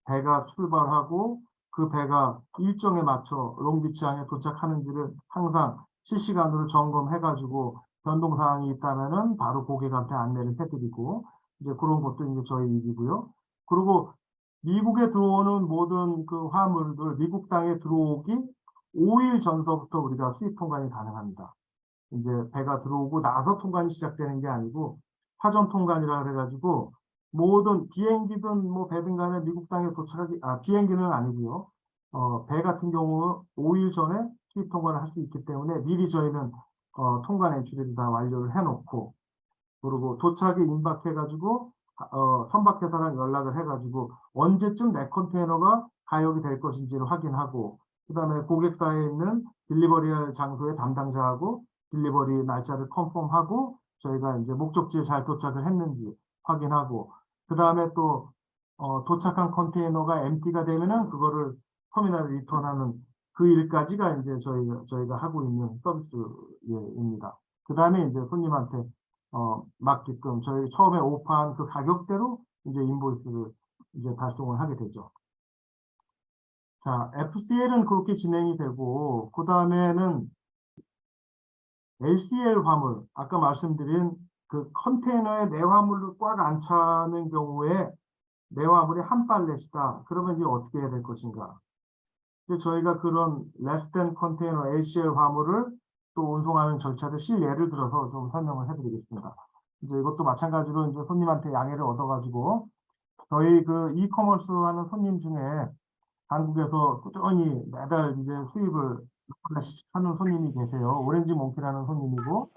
배가 출발하고 그 배가 일정에 맞춰 롱비치항에 도착하는지를 항상 실시간으로 점검해가지고 변동사항이 있다면은 바로 고객한테 안내를 해드리고 이제 그런 것도 이제 저희 일이고요. 그리고 미국에 들어오는 모든 그 화물들 미국 땅에 들어오기 5일 전서부터 우리가 수입 통관이 가능합니다. 이제 배가 들어오고 나서 통관이 시작되는 게 아니고 사전 통관이라 그래가지고 모든 비행기든 뭐 배든 간에 미국 땅에 도착하기 비행기는 아니고요. 배 같은 경우 5일 전에 수입 통관을 할 수 있기 때문에 미리 저희는 통관 엔트리를 다 완료를 해놓고 그리고 도착에 임박해가지고 선박회사랑 연락을 해가지고 언제쯤 내 컨테이너가 가역이 될 것인지를 확인하고 그다음에 고객사에 있는 딜리버리할 장소의 담당자하고 딜리버리 날짜를 컨펌하고 저희가 이제 목적지에 잘 도착을 했는지 확인하고 그다음에 또 도착한 컨테이너가 엠티가 되면은 그거를 터미널에 리턴하는 그 일까지가 이제 저희가 하고 있는 서비스입니다. 그다음에 이제 손님한테 맞게끔 저희 처음에 오파한 그 가격대로 이제 인보이스를 이제 발송을 하게 되죠. 자, FCL은 그렇게 진행이 되고, 그 다음에는 LCL 화물, 아까 말씀드린 그 컨테이너에 내화물을 꽉 안 차는 경우에 내화물이 한 팔렛이다. 그러면 이제 어떻게 해야 될 것인가? 이제 저희가 그런 less than 컨테이너 LCL 화물을 또 운송하는 절차를 실예를 들어서 좀 설명을 해드리겠습니다. 이제 이것도 마찬가지로 이제 손님한테 양해를 얻어가지고 저희 그 이커머스 하는 손님 중에 한국에서 꾸준히 매달 이제 수입을 하는 손님이 계세요. 오렌지 몽키라는 손님이고,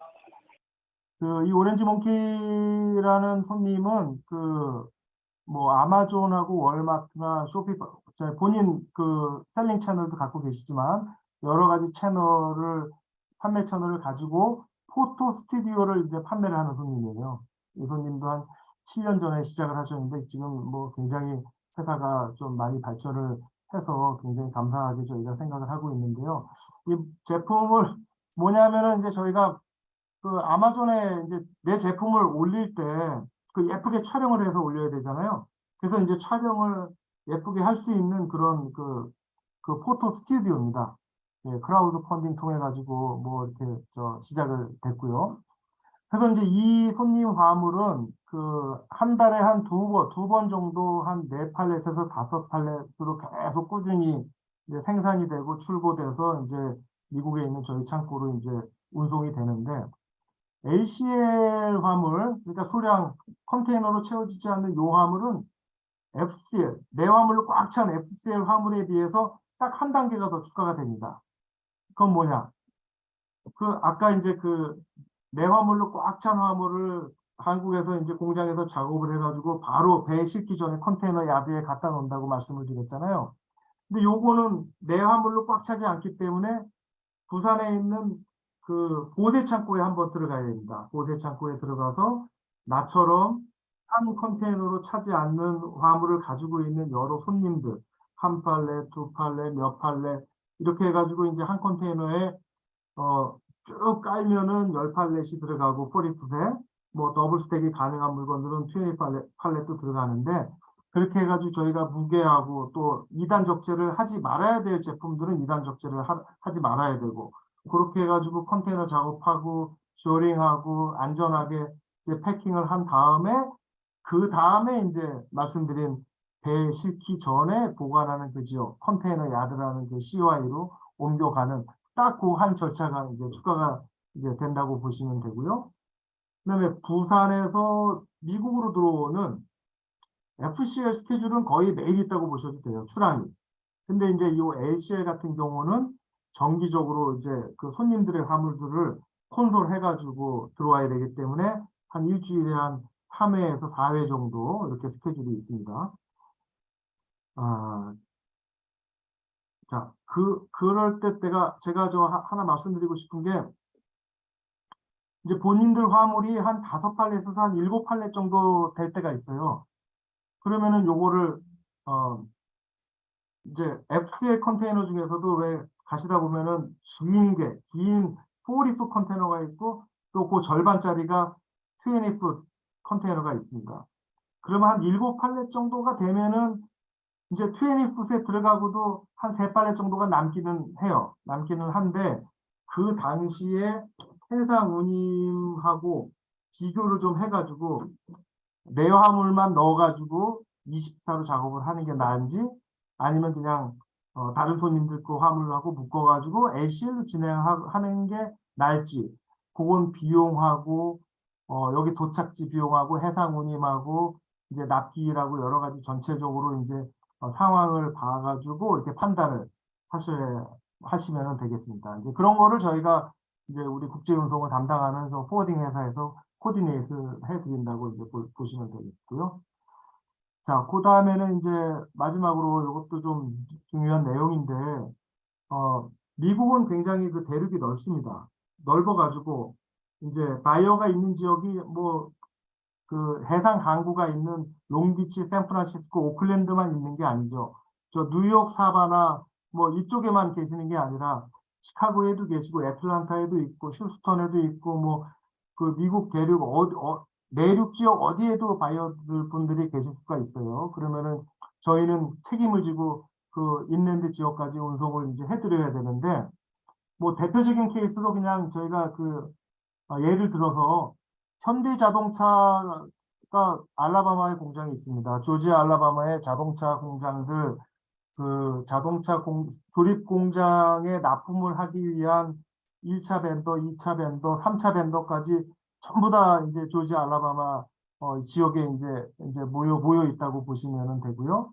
그 이 오렌지 몽키라는 손님은 그 뭐 아마존하고 월마트나 쇼피파 본인 그 셀링 채널도 갖고 계시지만 여러 가지 채널을 판매 채널을 가지고 포토 스튜디오를 이제 판매를 하는 손님이에요. 이 손님도 한 7년 전에 시작을 하셨는데 지금 뭐 굉장히 회사가 좀 많이 발전을 해서 굉장히 감사하게 저희가 생각을 하고 있는데요. 이 제품을 뭐냐면은 이제 저희가 그 아마존에 이제 내 제품을 올릴 때 그 예쁘게 촬영을 해서 올려야 되잖아요. 그래서 이제 촬영을 예쁘게 할 수 있는 그런 그 포토 스튜디오입니다. 예, 크라우드 펀딩 통해 가지고 뭐 이렇게 시작을 됐고요. 그래서 이제 이 손님 화물은 그 한 달에 한 두 번 정도 한 4팔렛에서 5팔렛으로 계속 꾸준히 이제 생산이 되고 출고돼서 이제 미국에 있는 저희 창고로 이제 운송이 되는데 ACL 화물, 그러니까 소량 컨테이너로 채워지지 않는 요 화물은 FCL, 내화물로 꽉 찬 FCL 화물에 비해서 딱 한 단계가 더 추가가 됩니다. 그건 뭐냐? 그 아까 이제 그 내화물로 꽉 찬 화물을 한국에서 이제 공장에서 작업을 해가지고 바로 배에 싣기 전에 컨테이너 야드에 갖다 놓는다고 말씀을 드렸잖아요. 근데 요거는 내화물로 꽉 차지 않기 때문에 부산에 있는 그 보세 창고에 한번 들어가야 됩니다. 보세 창고에 들어가서 나처럼 한 컨테이너로 차지 않는 화물을 가지고 있는 여러 손님들, 한 팔레, 두 팔레, 몇 팔레 이렇게 해가지고 이제 한 컨테이너에 쭉 깔면은 10팔렛이 들어가고 포리풋에 뭐 더블 스택이 가능한 물건들은 20 팔렛도 들어가는데 그렇게 해가지고 저희가 무게하고 또 2단 적재를 하지 말아야 될 제품들은 2단 적재를 하지 말아야 되고 그렇게 해가지고 컨테이너 작업하고 쇼링하고 안전하게 이제 패킹을 한 다음에 그 다음에 이제 말씀드린 배에 싣기 전에 보관하는 그 지역 컨테이너 야드라는 그 CY로 옮겨가는 딱 그 한 절차가 이제 추가가 이제 된다고 보시면 되고요. 그다음에 부산에서 미국으로 들어오는 FCL 스케줄은 거의 매일 있다고 보셔도 돼요. 출항이. 근데 이제 이 LCL 같은 경우는 정기적으로 이제 그 손님들의 화물들을 콘솔 해가지고 들어와야 되기 때문에 한 일주일에 한 3회에서 4회 정도 이렇게 스케줄이 있습니다. 아, 자, 그럴 때 제가 하나 말씀드리고 싶은 게 이제 본인들 화물이 한 5팔렛에서 한 7팔렛 정도 될 때가 있어요. 그러면은 요거를 이제 FCL 컨테이너 중에서도 왜 가시다 보면은 긴 40풋 컨테이너가 있고 또 그 절반짜리가 20풋 컨테이너가 있습니다. 그러면 한 7팔렛 정도가 되면은 이제 20풋에 들어가고도 한 3팔렛 정도가 남기는 해요. 남기는 한데 그 당시에 해상 운임하고 비교를 좀 해가지고 내화물만 넣어가지고 20타로 작업을 하는 게 나은지 아니면 그냥 다른 손님들 거 화물하고 묶어가지고 LCL로 진행하는 게 나을지 그건 비용하고 여기 도착지 비용하고 해상 운임하고 이제 납기일하고 여러 가지 전체적으로 이제 상황을 봐가지고 이렇게 판단을 하시면 되겠습니다. 이제 그런 거를 저희가 이제 우리 국제운송을 담당하는 포워딩 회사에서 코디네이트 해드린다고 이제 보시면 되겠고요. 자, 그 다음에는 이제 마지막으로 이것도 좀 중요한 내용인데, 미국은 굉장히 그 대륙이 넓습니다. 넓어가지고, 이제 바이어가 있는 지역이 뭐, 그 해상 항구가 있는 롱비치, 샌프란시스코, 오클랜드만 있는 게 아니죠. 저 뉴욕 사바나 뭐 이쪽에만 계시는 게 아니라 시카고에도 계시고 애틀란타에도 있고 휴스턴에도 있고 뭐 그 미국 대륙 내륙 지역 어디에도 바이어들 분들이 계실 수가 있어요. 그러면은 저희는 책임을 지고 그 인랜드 지역까지 운송을 이제 해드려야 되는데 뭐 대표적인 케이스로 그냥 저희가 예를 들어서 현대자동차가 알라바마에 공장이 있습니다. 조지아 알라바마의 자동차 공장들 그 조립 공장에 납품을 하기 위한 1차 벤더, 2차 벤더, 3차 벤더까지 전부 다 이제 조지아 알라바마 지역에 이제 모여 있다고 보시면 되고요.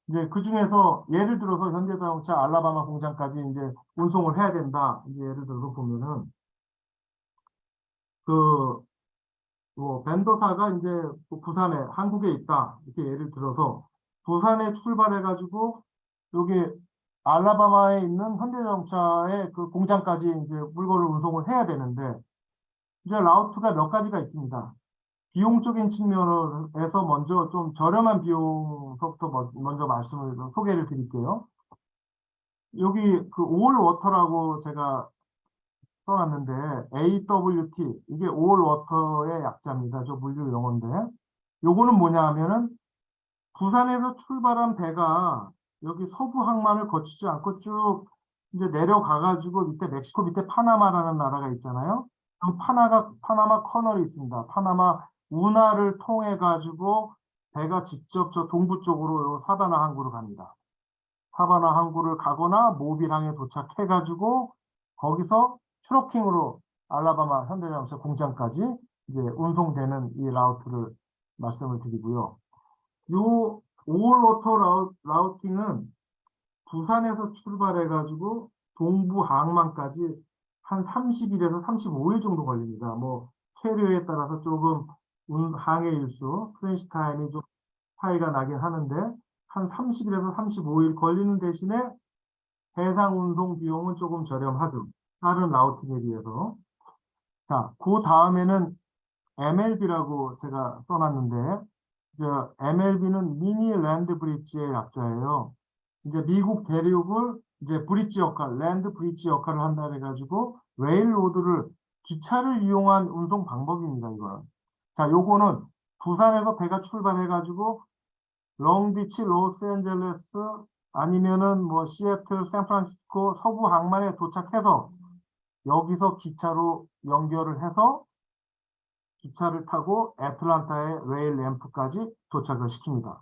이제 그 중에서 예를 들어서 현대자동차 알라바마 공장까지 이제 운송을 해야 된다. 이제 예를 들어서 보면은 그 뭐 벤더사가 이제 부산에 한국에 있다. 이렇게 예를 들어서 부산에 출발해가지고 여기 알라바마에 있는 현대자동차의 그 공장까지 이제 물건을 운송을 해야 되는데 이제 라우트가 몇 가지가 있습니다. 비용적인 측면에서 먼저 좀 저렴한 비용부터 먼저 소개를 드릴게요. 여기 그 올 워터라고 제가 써놨는데 AWT 이게 올 워터의 약자입니다. 저 물류 용어인데 요거는 뭐냐 하면은 부산에서 출발한 배가 여기 서부 항만을 거치지 않고 쭉 이제 내려가가지고 밑에 멕시코 밑에 파나마라는 나라가 있잖아요. 그 파나마 커널이 있습니다. 파나마 운하를 통해 가지고 배가 직접 저 동부 쪽으로 요 사바나 항구로 갑니다. 사바나 항구를 가거나 모빌항에 도착해 가지고 거기서 트럭킹으로 알라바마 현대자동차 공장까지 이제 운송되는 이 라우트를 말씀을 드리고요. 요 올워터 라우팅은 부산에서 출발해가지고 동부 항만까지 한 30일에서 35일 정도 걸립니다. 뭐 캐리어에 따라서 조금 항해 일수, 프렌치 타임이 좀 차이가 나긴 하는데 한 30일에서 35일 걸리는 대신에 해상 운송 비용은 조금 저렴하죠. 다른 라우팅에 비해서. 자, 그 다음에는 MLB라고 제가 써놨는데 MLB는 미니 랜드 브릿지의 약자예요. 이제 미국 대륙을 이제 브릿지 역할, 랜드 브릿지 역할을 한다 해가지고 레일로드를 기차를 이용한 운송 방법입니다. 이거는. 자, 요거는 부산에서 배가 출발해가지고 롱비치, 로스앤젤레스 아니면은 뭐 시애틀, 샌프란시스코 서부 항만에 도착해서 여기서 기차로 연결을 해서 기차를 타고 애틀란타의 레일 램프까지 도착을 시킵니다.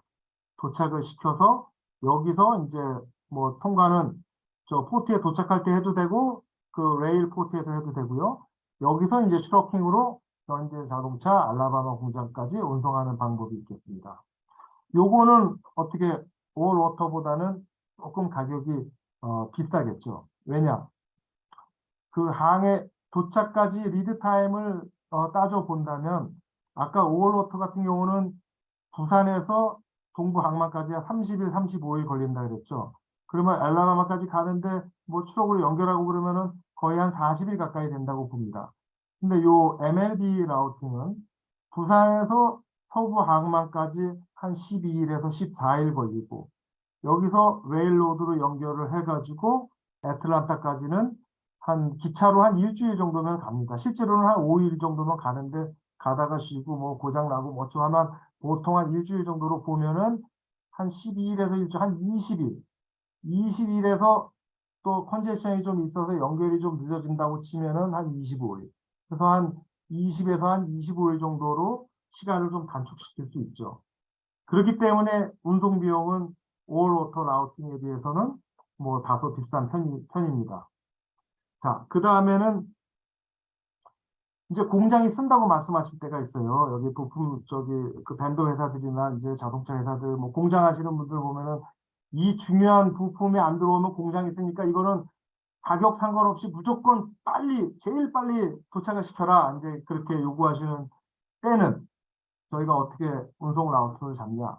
도착을 시켜서 여기서 이제 뭐 통과는 저 포트에 도착할 때 해도 되고 그 레일 포트에서 해도 되고요. 여기서 이제 트러킹으로 현대 자동차 알라바마 공장까지 운송하는 방법이 있겠습니다. 요거는 어떻게 올 워터보다는 조금 가격이 비싸겠죠. 왜냐? 그 항해 도착까지 리드 타임을 따져 본다면 아까 오월워터 같은 경우는 부산에서 동부 항만까지 한 30일, 35일 걸린다 그랬죠. 그러면 알라바마까지 가는데 뭐 추록으로 연결하고 그러면은 거의 한 40일 가까이 된다고 봅니다. 근데 요 MLB 라우팅은 부산에서 서부 항만까지 한 12일에서 14일 걸리고 여기서 레일로드로 연결을 해가지고 애틀란타까지는 한 기차로 한 일주일 정도면 갑니다. 실제로는 한 5일 정도면 가는데 가다가 쉬고 뭐 고장 나고 뭐 좀 하면 보통 한 일주일 정도로 보면은 한 12일에서 일주일 한 20일, 20일에서 또 컨제션이 좀 있어서 연결이 좀 늦어진다고 치면은 한 25일. 그래서 한 20에서 한 25일 정도로 시간을 좀 단축시킬 수 있죠. 그렇기 때문에 운송 비용은 올워터 라우팅에 비해서는 뭐 다소 비싼 편입니다. 자, 그 다음에는 이제 공장이 쓴다고 말씀하실 때가 있어요. 여기 부품, 그 밴드 회사들이나 이제 자동차 회사들, 뭐 공장 하시는 분들 보면은 이 중요한 부품이 안 들어오면 공장이 쓰니까 이거는 가격 상관없이 무조건 빨리, 제일 빨리 도착을 시켜라. 이제 그렇게 요구하시는 때는 저희가 어떻게 운송 라우트를 잡냐.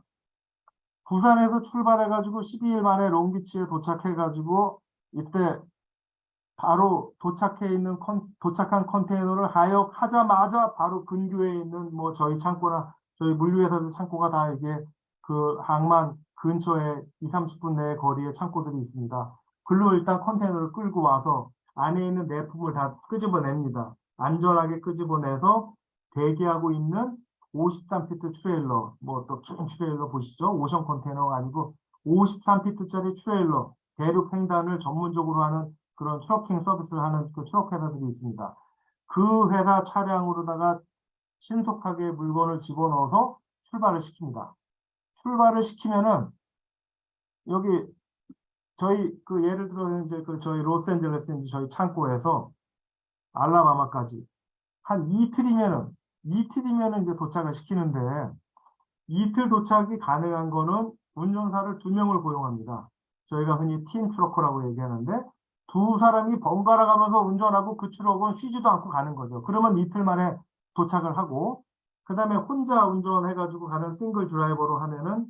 부산에서 출발해가지고 12일 만에 롱비치에 도착해가지고 이때 바로 도착한 컨테이너를 하역하자마자 바로 근교에 있는 뭐 저희 창고나 저희 물류회사들 창고가 다 이게 그 항만 근처에 2, 30분 내의 거리에 창고들이 있습니다. 글로 일단 컨테이너를 끌고 와서 안에 있는 내품을 다 끄집어냅니다. 안전하게 끄집어내서 대기하고 있는 53피트 트레일러, 뭐 또 큰 트레일러 보시죠? 오션 컨테이너가 아니고 53피트짜리 트레일러, 대륙 횡단을 전문적으로 하는 그런 트러킹 서비스를 하는 그 트럭 회사들이 있습니다. 그 회사 차량으로다가 신속하게 물건을 집어넣어서 출발을 시킵니다. 출발을 시키면은 여기 저희 그 예를 들어 이제 그 저희 로스앤젤레스 저희 창고에서 알라바마까지 한 이틀이면은 이틀이면 이제 도착을 시키는데 이틀 도착이 가능한 거는 운전사를 2명을 고용합니다. 저희가 흔히 팀 트러커라고 얘기하는데 두 사람이 번갈아 가면서 운전하고 그 트럭은 쉬지도 않고 가는 거죠. 그러면 이틀 만에 도착을 하고 그다음에 혼자 운전해가지고 가는 싱글 드라이버로 하면은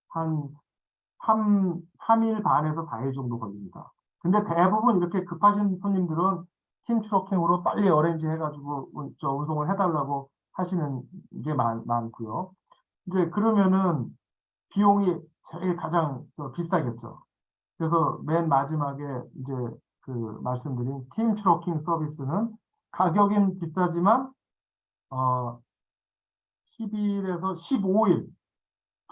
한 3일 반에서 4일 정도 걸립니다. 근데 대부분 이렇게 급하신 손님들은 팀 트러킹으로 빨리 어레인지 해가지고 운송을 해달라고 하시는 게 많고요. 이제 그러면은 비용이 제일 가장 비싸겠죠. 그래서 맨 마지막에 이제 그 말씀드린 팀 트러킹 서비스는 가격은 비싸지만 10일에서 15일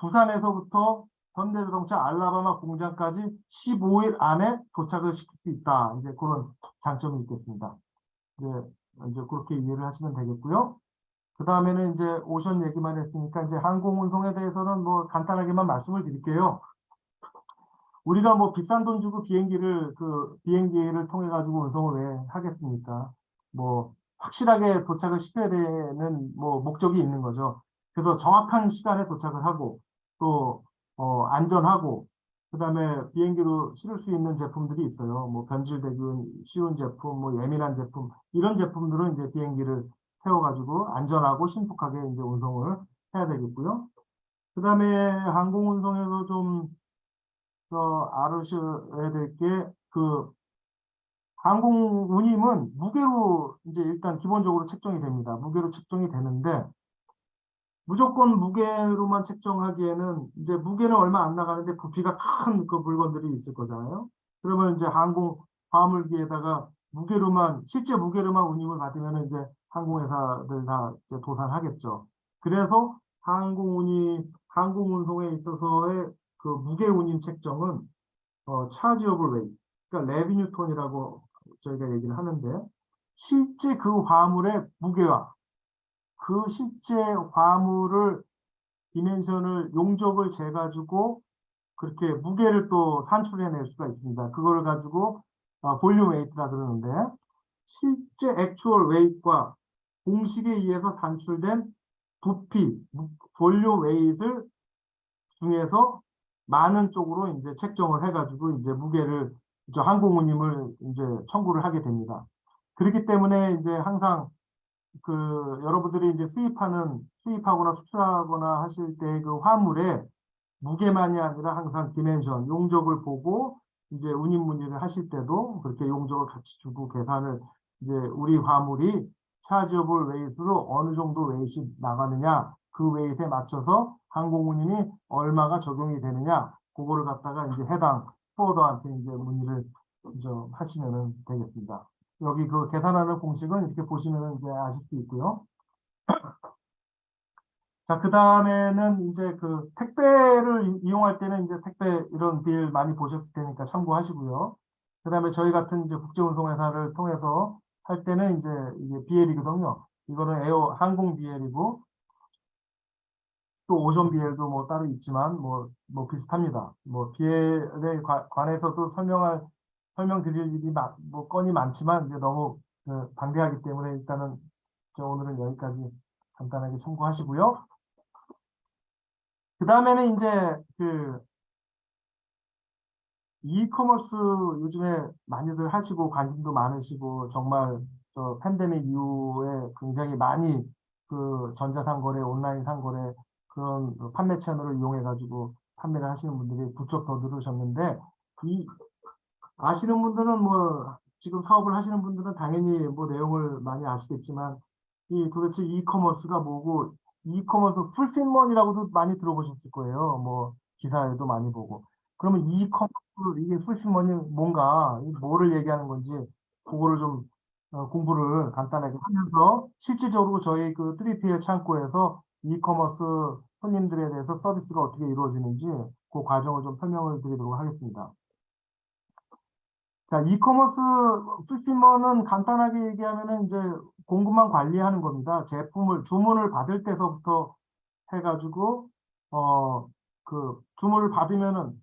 부산에서부터 현대자동차 알라바마 공장까지 15일 안에 도착을 시킬 수 있다. 이제 그런 장점이 있겠습니다. 이제 그렇게 이해를 하시면 되겠고요. 그 다음에는 이제 오션 얘기만 했으니까 이제 항공 운송에 대해서는 뭐 간단하게만 말씀을 드릴게요. 우리가 뭐 비싼 돈 주고 비행기를 통해 가지고 운송을 왜 하겠습니까? 뭐 확실하게 도착을 시켜야 되는 뭐 목적이 있는 거죠. 그래서 정확한 시간에 도착을 하고 또 안전하고 그다음에 비행기로 실을 수 있는 제품들이 있어요. 뭐 변질되기 쉬운 제품, 뭐 예민한 제품 이런 제품들은 이제 비행기를 태워가지고 안전하고 신속하게 이제 운송을 해야 되겠고요. 그다음에 항공 운송에서 좀 알으셔야 될 게 항공 운임은 무게로 이제 일단 기본적으로 책정이 됩니다. 무게로 책정이 되는데 무조건 무게로만 책정하기에는 이제 무게는 얼마 안 나가는데 부피가 큰 그 물건들이 있을 거잖아요. 그러면 이제 항공 화물기에다가 실제 무게로만 운임을 받으면 이제 항공회사들 다 이제 도산하겠죠. 그래서 항공 운송에 있어서의 그 무게 운임 책정은 차지오블 웨이트, 그러니까 레비뉴톤이라고 저희가 얘기를 하는데 실제 그 화물의 무게와 그 실제 화물을 디멘션을 용적을 재가지고 그렇게 무게를 또 산출해낼 수가 있습니다. 그걸 가지고 볼륨 웨이트라 그러는데 실제 액추얼 웨이트와 공식에 의해서 산출된 부피, 볼륨 웨이트를 중에서 많은 쪽으로 이제 책정을 해가지고 이제 무게를 항공운임을 이제 청구를 하게 됩니다. 그렇기 때문에 이제 항상 여러분들이 이제 수입하거나 수출하거나 하실 때 그 화물의 무게만이 아니라 항상 디멘션, 용적을 보고 이제 운임 문의를 하실 때도 그렇게 용적을 같이 주고 계산을 이제 우리 화물이 차지어블 웨이트로 어느 정도 웨이트이 나가느냐 그 웨이트에 맞춰서 항공운임이 얼마가 적용이 되느냐 그거를 갖다가 이제 해당 포워더한테 이제 문의를 하시면 되겠습니다. 여기 그 계산하는 공식은 이렇게 보시면 이제 아실 수 있고요. 자, 그 다음에는 이제 그 택배를 이용할 때는 이제 택배 이런 빌 많이 보셨을 테니까 참고하시고요. 그 다음에 저희 같은 이제 국제운송회사를 통해서 할 때는 이제 이게 BL이거든요. 이거는 항공 BL이고 또 오션 BL도 뭐 따로 있지만 뭐 비슷합니다. 뭐 BL에 관해서도 설명드릴 일이 뭐 건이 많지만 이제 너무 방대하기 때문에 일단은 오늘은 여기까지 간단하게 참고하시고요. 그 다음에는 이제 이커머스 요즘에 많이들 하시고 관심도 많으시고 정말 팬데믹 이후에 굉장히 많이 전자상거래, 온라인 상거래 그런 판매 채널을 이용해 가지고 판매를 하시는 분들이 부쩍 더 늘으셨는데 아시는 분들은 뭐 지금 사업을 하시는 분들은 당연히 뭐 내용을 많이 아시겠지만 도대체 이커머스가 뭐고 이커머스 풀필먼이라고도 많이 들어보셨을 거예요. 뭐 기사에도 많이 보고. 그러면 이커머스 이게 풀필먼이 뭔가 뭐를 얘기하는 건지 그거를 좀 공부를 간단하게 하면서 실질적으로 저희 그 3PL 창고에서 이커머스 손님들에 대해서 서비스가 어떻게 이루어지는지 그 과정을 좀 설명을 드리도록 하겠습니다. 자, 이커머스 풀필먼은 간단하게 얘기하면은 이제 공급망 관리하는 겁니다. 주문을 받을 때서부터 해가지고, 주문을 받으면은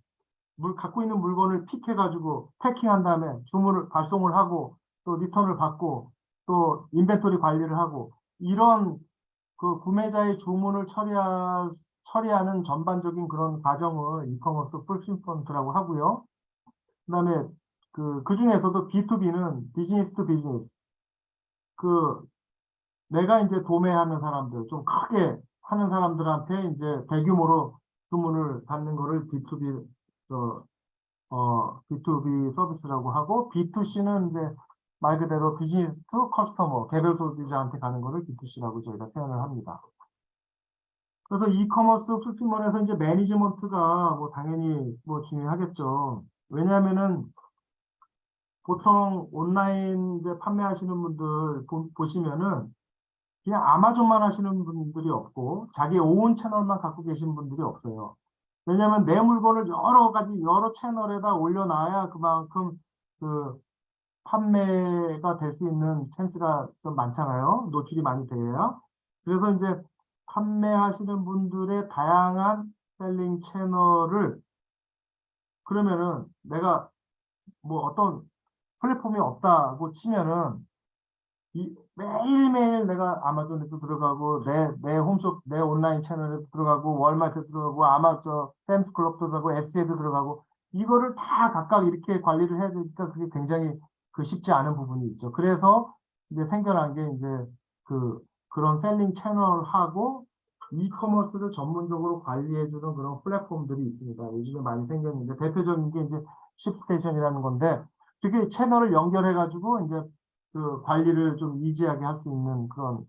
갖고 있는 물건을 픽해가지고 패킹한 다음에 주문을 발송을 하고 또 리턴을 받고 또 인벤토리 관리를 하고 이런 그 구매자의 주문을 처리하는 전반적인 그런 과정을 이커머스 풀필먼트라고 하고요. 그다음에 그 중에서도 B2B는 비즈니스 투 비즈니스. 그 내가 이제 도매하는 사람들, 좀 크게 하는 사람들한테 이제 대규모로 주문을 받는 거를 B2B, B2B 서비스라고 하고, B2C는 이제 말 그대로 비즈니스 투 커스터머, 개별 소비자한테 가는 거를 B2C라고 저희가 표현을 합니다. 그래서 이커머스 풀필먼에서 이제 매니지먼트가 뭐 당연히 뭐 중요하겠죠. 왜냐하면은 보통 온라인 이제 판매하시는 분들 보시면은 그냥 아마존만 하시는 분들이 없고 자기 오wn 채널만 갖고 계신 분들이 없어요. 왜냐하면 내 물건을 여러 가지 여러 채널에다 올려놔야 그만큼 그 판매가 될 수 있는 찬스가 좀 많잖아요. 노출이 많이 돼요. 그래서 이제 판매하시는 분들의 다양한 셀링 채널을 그러면은 내가 뭐 어떤 플랫폼이 없다고 치면은 매일매일 내가 아마존에도 들어가고 내 홈쇼 내 온라인 채널에 들어가고 월마트에 들어가고 아마존 샘스클럽도 들어가고 S에도 들어가고 이거를 다 각각 이렇게 관리를 해야 되니까 그게 굉장히 그 쉽지 않은 부분이 있죠. 그래서 이제 생겨난 게 이제 그런 셀링 채널하고 이커머스를 전문적으로 관리해주는 그런 플랫폼들이 있습니다. 요즘에 많이 생겼는데 대표적인 게 이제 쉽스테이션이라는 건데 그게 채널을 연결해가지고 이제 그 관리를 좀 이지하게 할 수 있는 그런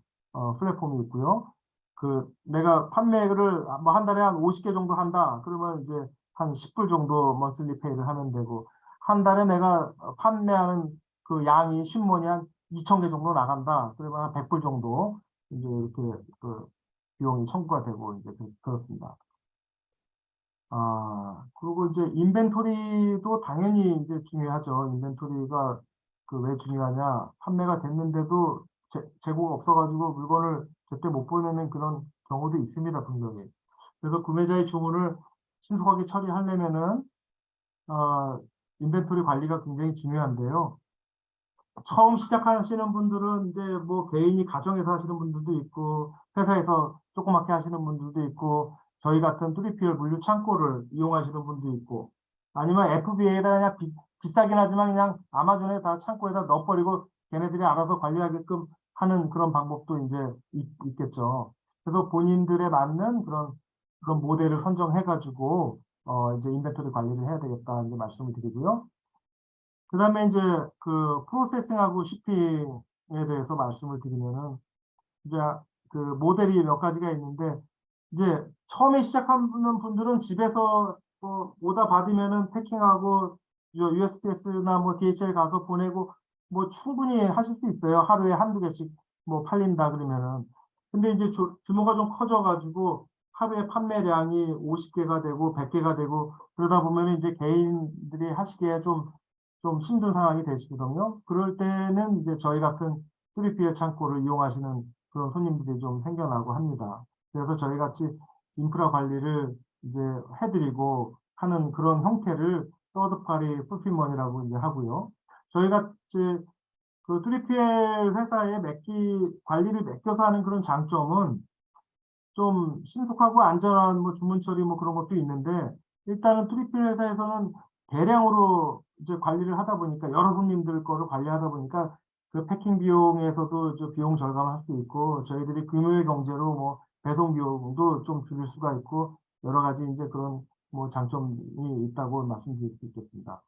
플랫폼이 있고요. 그 내가 판매를 뭐 한 달에 한 50개 정도 한다. 그러면 이제 한 10불 정도 먼슬리 페이를 하면 되고 한 달에 내가 판매하는 그 양이 신문이 한 2,000개 정도 나간다. 그러면 한 100불 정도 이제 이렇게 그 비용이 청구가 되고 이제 그렇습니다. 그리고 이제 인벤토리도 당연히 이제 중요하죠. 인벤토리가 그 왜 중요하냐. 판매가 됐는데도 재고가 없어가지고 물건을 제때 못 보내는 그런 경우도 있습니다, 분명히. 그래서 구매자의 주문을 신속하게 처리하려면은, 인벤토리 관리가 굉장히 중요한데요. 처음 시작하시는 분들은 이제 뭐 개인이 가정에서 하시는 분들도 있고 회사에서 조그맣게 하시는 분들도 있고 저희 같은 3PL 물류 창고를 이용하시는 분도 있고 아니면 FBA에다 그냥 비싸긴 하지만 그냥 아마존에 다 창고에다 넣어버리고 걔네들이 알아서 관리하게끔 하는 그런 방법도 이제 있겠죠. 그래서 본인들에 맞는 그런 모델을 선정해가지고 이제 인벤토리 관리를 해야 되겠다 이제 말씀을 드리고요. 그 다음에 이제 그 프로세싱하고 shipping에 대해서 말씀을 드리면은 이제 그 모델이 몇 가지가 있는데 이제 처음에 시작하는 분들은 집에서 뭐 오다 받으면은 패킹하고 USPS나 뭐 DHL 가서 보내고 뭐 충분히 하실 수 있어요. 하루에 한두 개씩 뭐 팔린다 그러면은. 근데 이제 규모가 좀 커져가지고 하루에 판매량이 50개가 되고 100개가 되고 그러다 보면 이제 개인들이 하시기에 좀 힘든 상황이 되시거든요. 그럴 때는 이제 저희 같은 3PL 창고를 이용하시는 그런 손님들이 좀 생겨나고 합니다. 그래서 저희 같이 인프라 관리를 이제 해드리고 하는 그런 형태를 서드파리 풀필먼이라고 이제 하고요. 저희 같이 그 3PL 회사에 관리를 맡겨서 하는 그런 장점은 좀 신속하고 안전한 뭐 주문 처리 뭐 그런 것도 있는데 일단은 3PL 회사에서는 대량으로 이제 관리를 하다 보니까 여러 손님들 거를 관리하다 보니까 그 패킹 비용에서도 저 비용 절감할 수 있고 저희들이 금요일 경제로 뭐 배송 비용도 좀 줄일 수가 있고 여러 가지 이제 그런 뭐 장점이 있다고 말씀드릴 수 있겠습니다.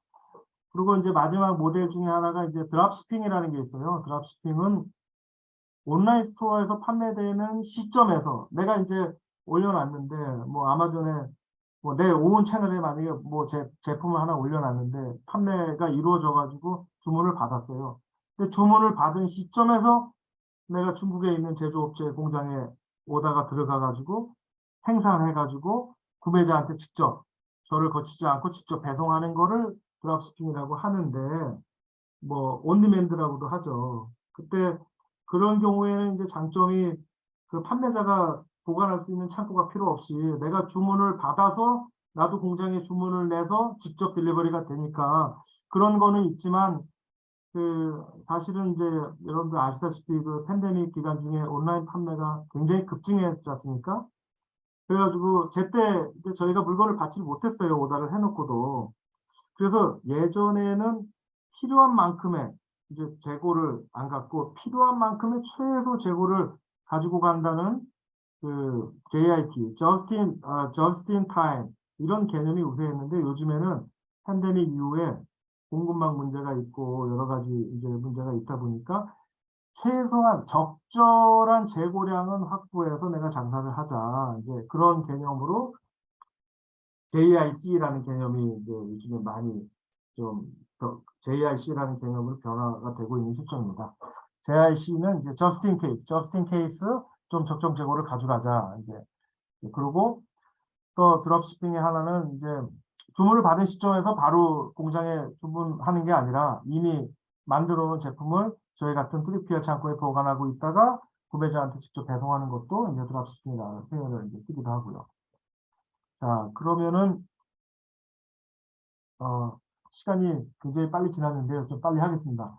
그리고 이제 마지막 모델 중에 하나가 이제 드랍시핑이라는 게 있어요. 드랍시핑은 온라인 스토어에서 판매되는 시점에서 내가 이제 올려놨는데 뭐 아마존에 뭐 내 오wn 채널에 만약에 뭐 제품을 하나 올려놨는데 판매가 이루어져 가지고 주문을 받았어요. 근데 주문을 받은 시점에서 내가 중국에 있는 제조업체 공장에 오다가 들어가 가지고 생산해 가지고 구매자한테 직접 저를 거치지 않고 직접 배송하는 거를 드랍시핑이라고 하는데 뭐 온디맨드라고도 하죠. 그때 그런 경우에는 이제 장점이 그 판매자가 보관할 수 있는 창고가 필요 없이 내가 주문을 받아서 나도 공장에 주문을 내서 직접 딜리버리가 되니까 그런 거는 있지만 사실은 이제 여러분들 아시다시피 그 팬데믹 기간 중에 온라인 판매가 굉장히 급증했지 않습니까? 그래가지고 제때 이제 저희가 물건을 받지 못했어요. 오다를 해놓고도. 그래서 예전에는 필요한 만큼의 이제 재고를 안 갖고 필요한 만큼의 최소 재고를 가지고 간다는 그 JIT, Just in Time 이런 개념이 우세했는데 요즘에는 팬데믹 이후에 공급망 문제가 있고 여러 가지 이제 문제가 있다 보니까 최소한 적절한 재고량은 확보해서 내가 장사를 하자. 이제 그런 개념으로 JIC라는 개념이 이제 요즘에 많이 좀 JIC라는 개념으로 변화가 되고 있는 시점입니다. JIC는 이제 just in case 좀 적정 재고를 가져가자. 이제 그리고 또 드롭시핑의 하나는 이제 주문을 받은 시점에서 바로 공장에 주문하는 게 아니라 이미 만들어 놓은 제품을 저희 같은 3PL 창고에 보관하고 있다가 구매자한테 직접 배송하는 것도 이제 드롭시핑이라는 표현을 이제 쓰기도 하고요. 자, 그러면은 시간이 굉장히 빨리 지났는데요. 좀 빨리 하겠습니다.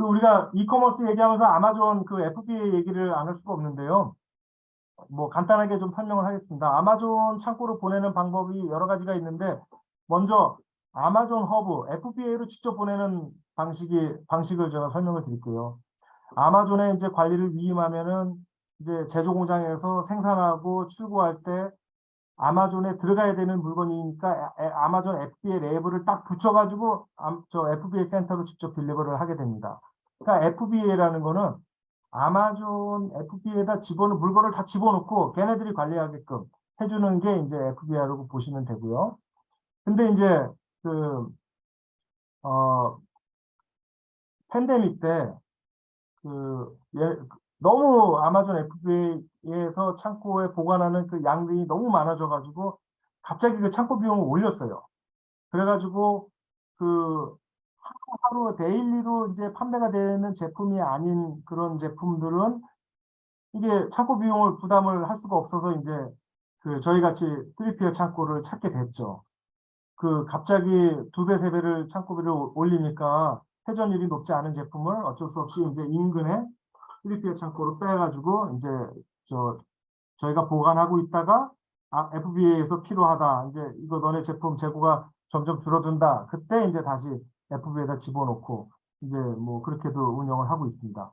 우리가 이커머스 얘기하면서 아마존 FBA 얘기를 안 할 수가 없는데요. 뭐 간단하게 좀 설명을 하겠습니다. 아마존 창고로 보내는 방법이 여러 가지가 있는데 먼저 아마존 허브 FBA로 직접 보내는 방식을 제가 설명을 드릴게요. 아마존에 이제 관리를 위임하면은 이제 제조 공장에서 생산하고 출고할 때 아마존에 들어가야 되는 물건이니까 아마존 FBA 레이블을 딱 붙여가지고 저 FBA 센터로 직접 딜리버를 하게 됩니다. 그러니까 FBA라는 거는 아마존 FBA에다 물건을 다 집어넣고 걔네들이 관리하게끔 해주는 게 이제 FBA라고 보시면 되고요. 근데 이제 팬데믹 때 너무 아마존 FBA에서 창고에 보관하는 양들이 너무 많아져가지고 갑자기 창고 비용을 올렸어요. 그래가지고 하루 데일리로 이제 판매가 되는 제품이 아닌 그런 제품들은 이게 창고 비용을 부담을 할 수가 없어서 이제 저희 같이 3PL 창고를 찾게 됐죠. 갑자기 2배, 3배를 창고비를 올리니까 회전율이 높지 않은 제품을 어쩔 수 없이 이제 인근에 3PL 창고로 빼가지고 이제 저희가 보관하고 있다가 FBA에서 필요하다. 이제 이거 너네 제품 재고가 점점 줄어든다. 그때 이제 다시 FBA에다 집어넣고 이제 뭐 그렇게도 운영을 하고 있습니다.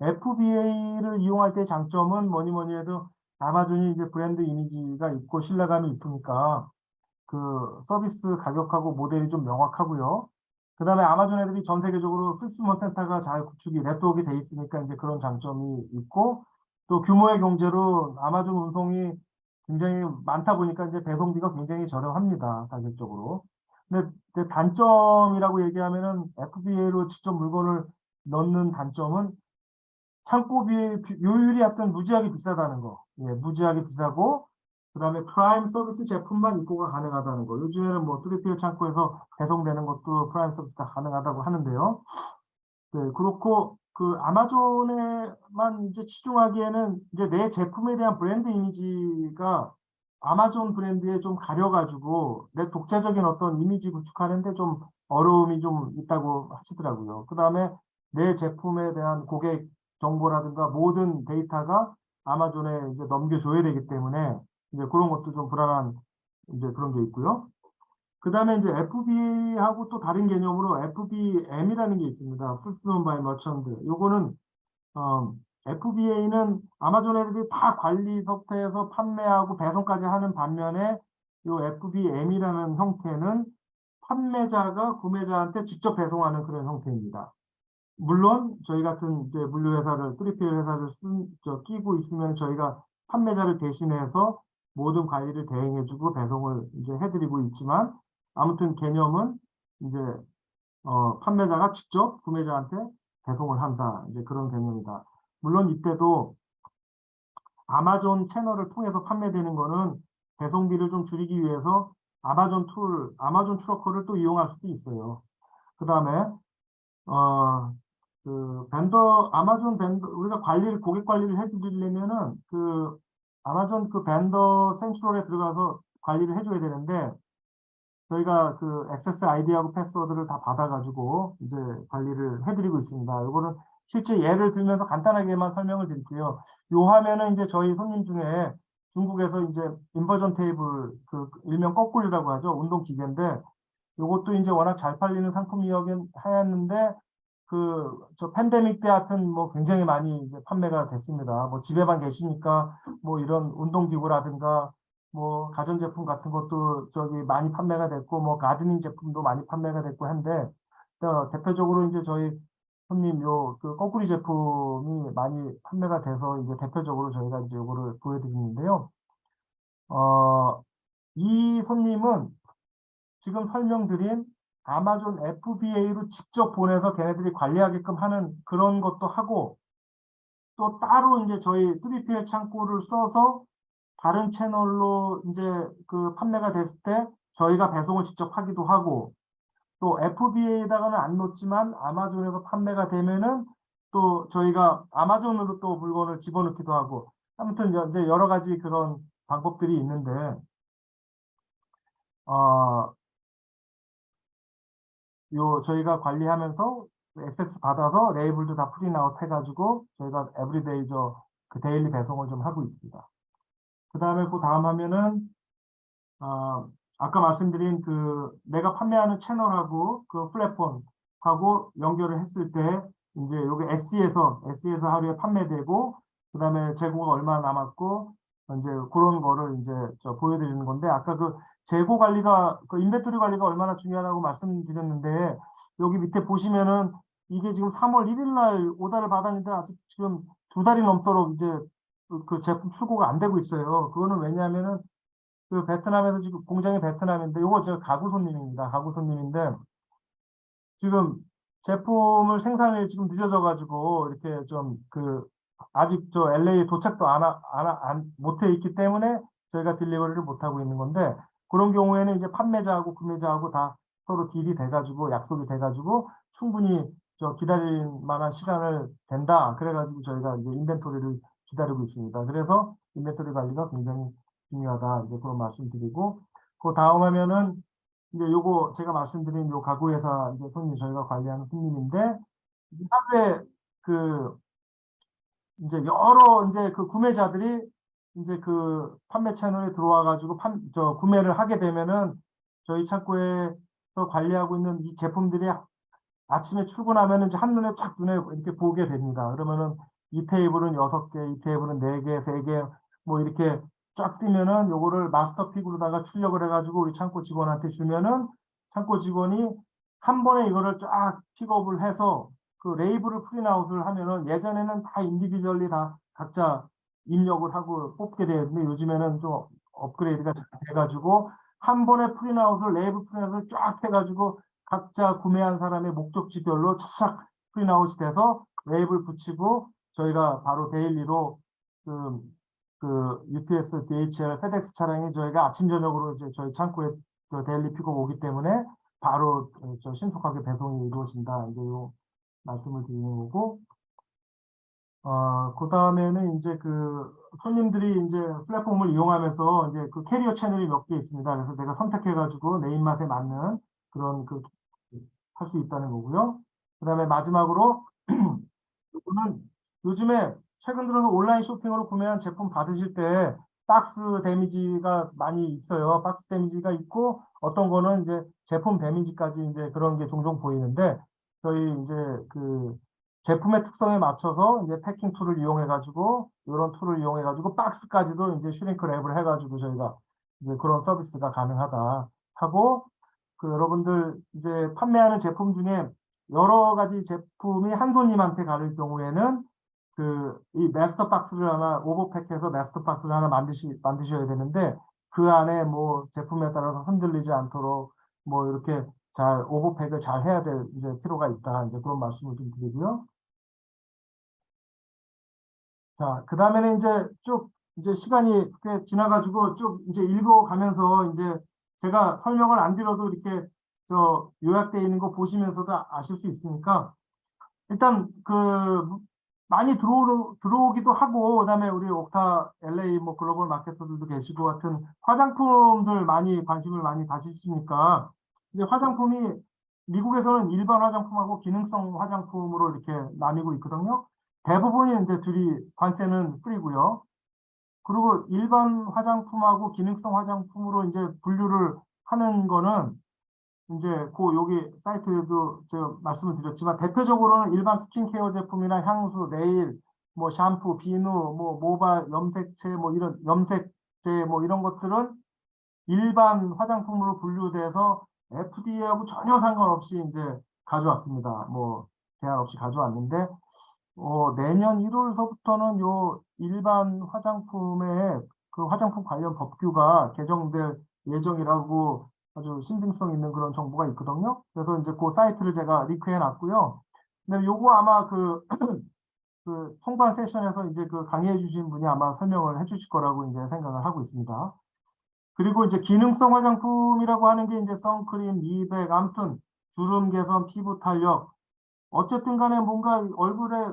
FBA를 이용할 때 장점은 뭐니 뭐니 해도 아마존이 이제 브랜드 이미지가 있고 신뢰감이 있으니까 서비스 가격하고 모델이 좀 명확하고요. 그 다음에 아마존 애들이 전 세계적으로 풀스먼 센터가 잘 구축이 네트워크가 돼 있으니까 이제 그런 장점이 있고 또 규모의 경제로 아마존 운송이 굉장히 많다 보니까 이제 배송비가 굉장히 저렴합니다. 가격적으로. 근데 단점이라고 얘기하면은 FBA로 직접 물건을 넣는 단점은 창고비 요율이 약간 무지하게 비싸다는 거. 예, 무지하게 비싸고 그다음에 프라임 서비스 제품만 입고가 가능하다는 거. 요즘에는 뭐 3PL 창고에서 배송되는 것도 프라임 서비스가 가능하다고 하는데요. 네, 그렇고 아마존에만 이제 치중하기에는 이제 내 제품에 대한 브랜드 이미지가 아마존 브랜드에 좀 가려가지고 내 독자적인 어떤 이미지 구축하는데 좀 어려움이 좀 있다고 하시더라고요. 그다음에 내 제품에 대한 고객 정보라든가 모든 데이터가 아마존에 이제 넘겨줘야 되기 때문에 이제 그런 것도 좀 불안한 이제 그런 게 있고요. 그 다음에 이제 FBA하고 또 다른 개념으로 FBM이라는 게 있습니다. Fulfillment by Merchant. 요거는, FBA는 아마존 애들이 다 관리서부터 판매하고 배송까지 하는 반면에 요 FBM이라는 형태는 판매자가 구매자한테 직접 배송하는 그런 형태입니다. 물론 저희 같은 이제 물류회사를 3PL 회사를 끼고 있으면 저희가 판매자를 대신해서 모든 관리를 대행해주고 배송을 이제 해드리고 있지만 아무튼 개념은 이제 판매자가 직접 구매자한테 배송을 한다 이제 그런 개념이다. 물론 이때도 아마존 채널을 통해서 판매되는 거는 배송비를 좀 줄이기 위해서 아마존 트러커를 또 이용할 수도 있어요. 그 다음에 아마존 벤더, 우리가 고객 관리를 해드리려면은, 아마존 벤더 센트럴에 들어가서 관리를 해줘야 되는데, 저희가 그 액세스 아이디하고 패스워드를 다 받아가지고 이제 관리를 해드리고 있습니다. 이거는 실제 예를 들면서 간단하게만 설명을 드릴게요. 요 화면은 이제 저희 손님 중에 중국에서 이제 인버전 테이블, 그 일명 거꾸리라고 하죠. 운동 기계인데 요것도 이제 워낙 잘 팔리는 상품이었긴 하였는데 저 팬데믹 때 하여튼 뭐 굉장히 많이 이제 판매가 됐습니다. 뭐 집에만 계시니까 뭐 이런 운동기구라든가 뭐 가전제품 같은 것도 저기 많이 판매가 됐고 뭐 가드닝 제품도 많이 판매가 됐고 한데 대표적으로 이제 저희 손님 그 거꾸리 제품이 많이 판매가 돼서 이제 대표적으로 저희가 이제 요거를 보여드리는데요. 이 손님은 지금 설명드린 아마존 FBA로 직접 보내서 걔네들이 관리하게끔 하는 그런 것도 하고 또 따로 이제 저희 3PL 창고를 써서 다른 채널로 이제 그 판매가 됐을 때 저희가 배송을 직접 하기도 하고 또 FBA에다가는 안 놓지만 아마존에서 판매가 되면은 또 저희가 아마존으로 또 물건을 집어넣기도 하고 아무튼 이제 여러 가지 그런 방법들이 있는데 저희가 관리하면서 액세스 받아서 레이블도 다 프린아웃 해가지고 저희가 에브리데이 그 데일리 배송을 좀 하고 있습니다. 그 다음에 그 다음 화면은 아까 말씀드린 내가 판매하는 채널하고 그 플랫폼하고 연결을 했을 때 이제 여기 SE에서 하루에 판매되고 그 다음에 재고가 얼마나 남았고 이제 그런 거를 이제 보여드리는 건데 아까 그 재고 관리가 인벤토리 관리가 얼마나 중요하다고 말씀드렸는데 여기 밑에 보시면은 이게 지금 3월 1일 날 오다를 받았는데 아직 지금 2달이 넘도록 이제 그 제품 출고가 안 되고 있어요. 그거는 왜냐하면은 그 베트남에서 지금 공장이 베트남인데 요거 저 가구 손님입니다. 가구 손님인데 지금 제품을 생산이 지금 늦어져 가지고 이렇게 좀 아직 LA 도착도 못해 있기 때문에 저희가 딜리버리를 못 하고 있는 건데 그런 경우에는 이제 판매자하고 구매자하고 다 서로 딜이 돼 가지고 약속이 돼 가지고 충분히 기다릴 만한 시간을 된다. 그래 가지고 저희가 이제 인벤토리를 기다리고 있습니다. 그래서 인벤토리 관리가 굉장히 중요하다. 이제 그런 말씀드리고 그 다음 화면은 이제 요거 제가 말씀드린 요 가구회사 이제 손님 저희가 관리하는 손님인데 하루에 이제 여러 이제 그 구매자들이 이제 그 판매 채널에 들어와 가지고 구매를 하게 되면은 저희 창고에서 관리하고 있는 이 제품들이 아침에 출근하면은 이제 한눈에 착 눈에 이렇게 보게 됩니다. 그러면은 이 테이블은 6개, 이 테이블은 4개, 3개 뭐 이렇게 쫙 뜨면은 요거를 마스터픽으로다가 출력을 해가지고 우리 창고 직원한테 주면은 창고 직원이 한 번에 이거를 쫙 픽업을 해서 그 레이블을 프린아웃을 하면은 예전에는 다 인디비주얼리 다 각자 입력을 하고 뽑게 되는데 요즘에는 좀 업그레이드가 잘 돼가지고 한 번에 프린아웃을 레이블 프린아웃을 쫙 해가지고 각자 구매한 사람의 목적지별로 착착 프린아웃이 돼서 레이블 붙이고 저희가 바로 데일리로 UPS, DHL, 페덱스 차량이 저희가 아침 저녁으로 이제 저희 창고에 데일리 픽업 오기 때문에 바로 신속하게 배송이 이루어진다. 이제 요 말씀을 드리는 거고 그 다음에는 이제 손님들이 이제 플랫폼을 이용하면서 이제 캐리어 채널이 몇 개 있습니다. 그래서 내가 선택해가지고 내 입맛에 맞는 그런 할 수 있다는 거고요. 그 다음에 마지막으로 이거는 요즘에 최근 들어서 온라인 쇼핑으로 구매한 제품 받으실 때 박스 데미지가 많이 있어요. 박스 데미지가 있고 어떤 거는 이제 제품 데미지까지 이제 그런 게 종종 보이는데 저희 이제 제품의 특성에 맞춰서 이제 패킹 툴을 이용해 가지고 이런 툴을 이용해 가지고 박스까지도 이제 슈링크 랩을 해 가지고 저희가 이제 그런 서비스가 가능하다 하고 여러분들 이제 판매하는 제품 중에 여러 가지 제품이 한 손님한테 가를 경우에는 이 마스터 박스를 하나 오버팩해서 마스터 박스를 하나 만드셔야 되는데 그 안에 뭐 제품에 따라서 흔들리지 않도록 뭐 이렇게 잘 오버팩을 잘 해야 될 이제 필요가 있다. 이제 그런 말씀을 좀 드리고요. 자, 그 다음에는 이제 시간이 꽤 지나가지고 쭉 이제 읽어가면서 이제 제가 설명을 안 드려도 이렇게 요약되어 있는 거 보시면서도 아실 수 있으니까 일단 많이 들어오기도 하고, 그다음에 우리 옥타 LA 뭐 글로벌 마케터들도 계시고 같은 화장품들 많이 관심을 많이 가지시니까 이제 화장품이 미국에서는 일반 화장품하고 기능성 화장품으로 이렇게 나뉘고 있거든요. 대부분이 이제 둘이 관세는 프리고요. 그리고 일반 화장품하고 기능성 화장품으로 이제 분류를 하는 거는 이제 그 여기 사이트에도 제가 말씀을 드렸지만 대표적으로는 일반 스킨케어 제품이나 향수, 네일, 뭐 샴푸, 비누, 뭐 모발 염색체, 뭐 이런 염색제 뭐 이런 것들은 일반 화장품으로 분류돼서 FDA하고 전혀 상관없이 이제 가져왔습니다. 뭐 제한 없이 가져왔는데 내년 1월서부터는 요 일반 화장품의 그 화장품 관련 법규가 개정될 예정이라고 아주 신빙성 있는 그런 정보가 있거든요. 그래서 이제 그 사이트를 제가 링크해 놨고요. 근데 요거 아마 그 통관 세션에서 이제 그 강의해 주신 분이 아마 설명을 해 주실 거라고 이제 생각을 하고 있습니다. 그리고 이제 기능성 화장품이라고 하는 게 이제 선크림, 미백, 아무튼 주름 개선, 피부 탄력, 어쨌든 간에 뭔가 얼굴에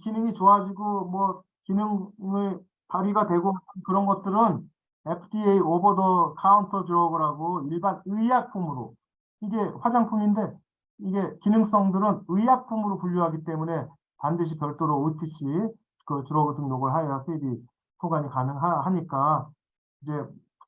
기능이 좋아지고 뭐 기능의 발휘가 되고 그런 것들은 FDA 오버 더 카운터 드러그라고 일반 의약품으로 이게 화장품인데 이게 기능성들은 의약품으로 분류하기 때문에 반드시 별도로 OTC 그 드러그 등록을 하여야 수입이 소관이 가능하니까 이제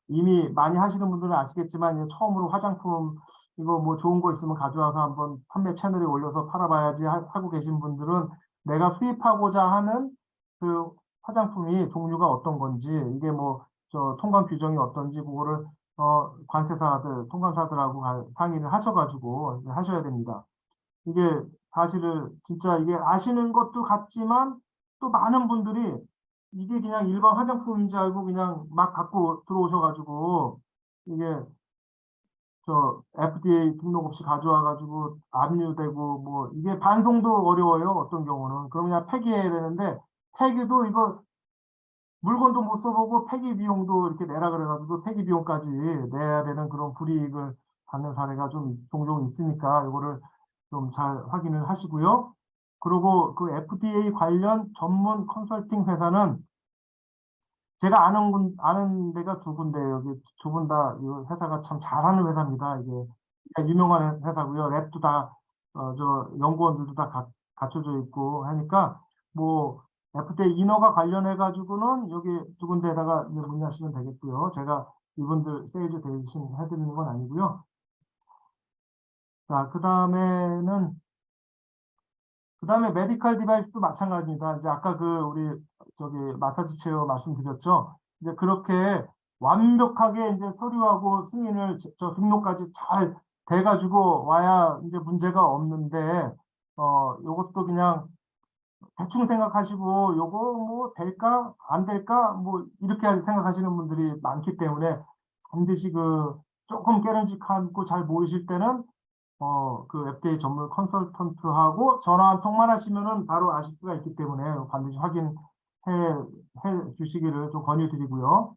이미 많이 하시는 분들은 아시겠지만 이제 처음으로 화장품 이거 뭐 좋은 거 있으면 가져와서 한번 판매 채널에 올려서 팔아봐야지 하고 계신 분들은 내가 수입하고자 하는 그 화장품이 종류가 어떤 건지 이게 뭐 저 통관 규정이 어떤지 그거를 관세사들 통관사들하고 상의를 하셔가지고 이제 하셔야 됩니다. 이게 사실은 진짜 이게 아시는 것도 같지만 또 많은 분들이 이게 그냥 일반 화장품인 줄 알고 그냥 막 갖고 들어오셔가지고 이게 저 FDA 등록 없이 가져와가지고 압류되고 뭐 이게 반송도 어려워요. 어떤 경우는 그럼 그냥 폐기해야 되는데 폐기도 이거 물건도 못 써보고 폐기 비용도 이렇게 내라 그래가지고 폐기 비용까지 내야 되는 그런 불이익을 받는 사례가 좀 종종 있으니까 이거를 좀 잘 확인을 하시고요. 그리고 그 FDA 관련 전문 컨설팅 회사는 제가 아는 데가 두 군데, 여기 두 분 다, 이 회사가 참 잘하는 회사입니다. 이게 유명한 회사고요. 랩도 다, 저, 연구원들도 다 갖춰져 있고 하니까, 뭐, FDA 인허가 관련해가지고는 여기 두 군데에다가 이제 문의하시면 되겠고요. 제가 이분들 세일즈 대신 해드리는 건 아니고요. 자, 그 다음에 메디컬 디바이스도 마찬가지입니다. 이제 아까 그 우리 저기 마사지 체어 말씀드렸죠. 이제 그렇게 완벽하게 이제 서류하고 승인을 저 등록까지 잘 돼가지고 와야 이제 문제가 없는데 요것도 그냥 대충 생각하시고 요거 뭐 될까 안 될까 뭐 이렇게 생각하시는 분들이 많기 때문에 반드시 그 조금 깨름직하고 잘 모르실 때는 그 FDA 전문 컨설턴트하고 전화 한 통만 하시면은 바로 아실 수가 있기 때문에 반드시 확인해 주시기를 좀 권유드리고요.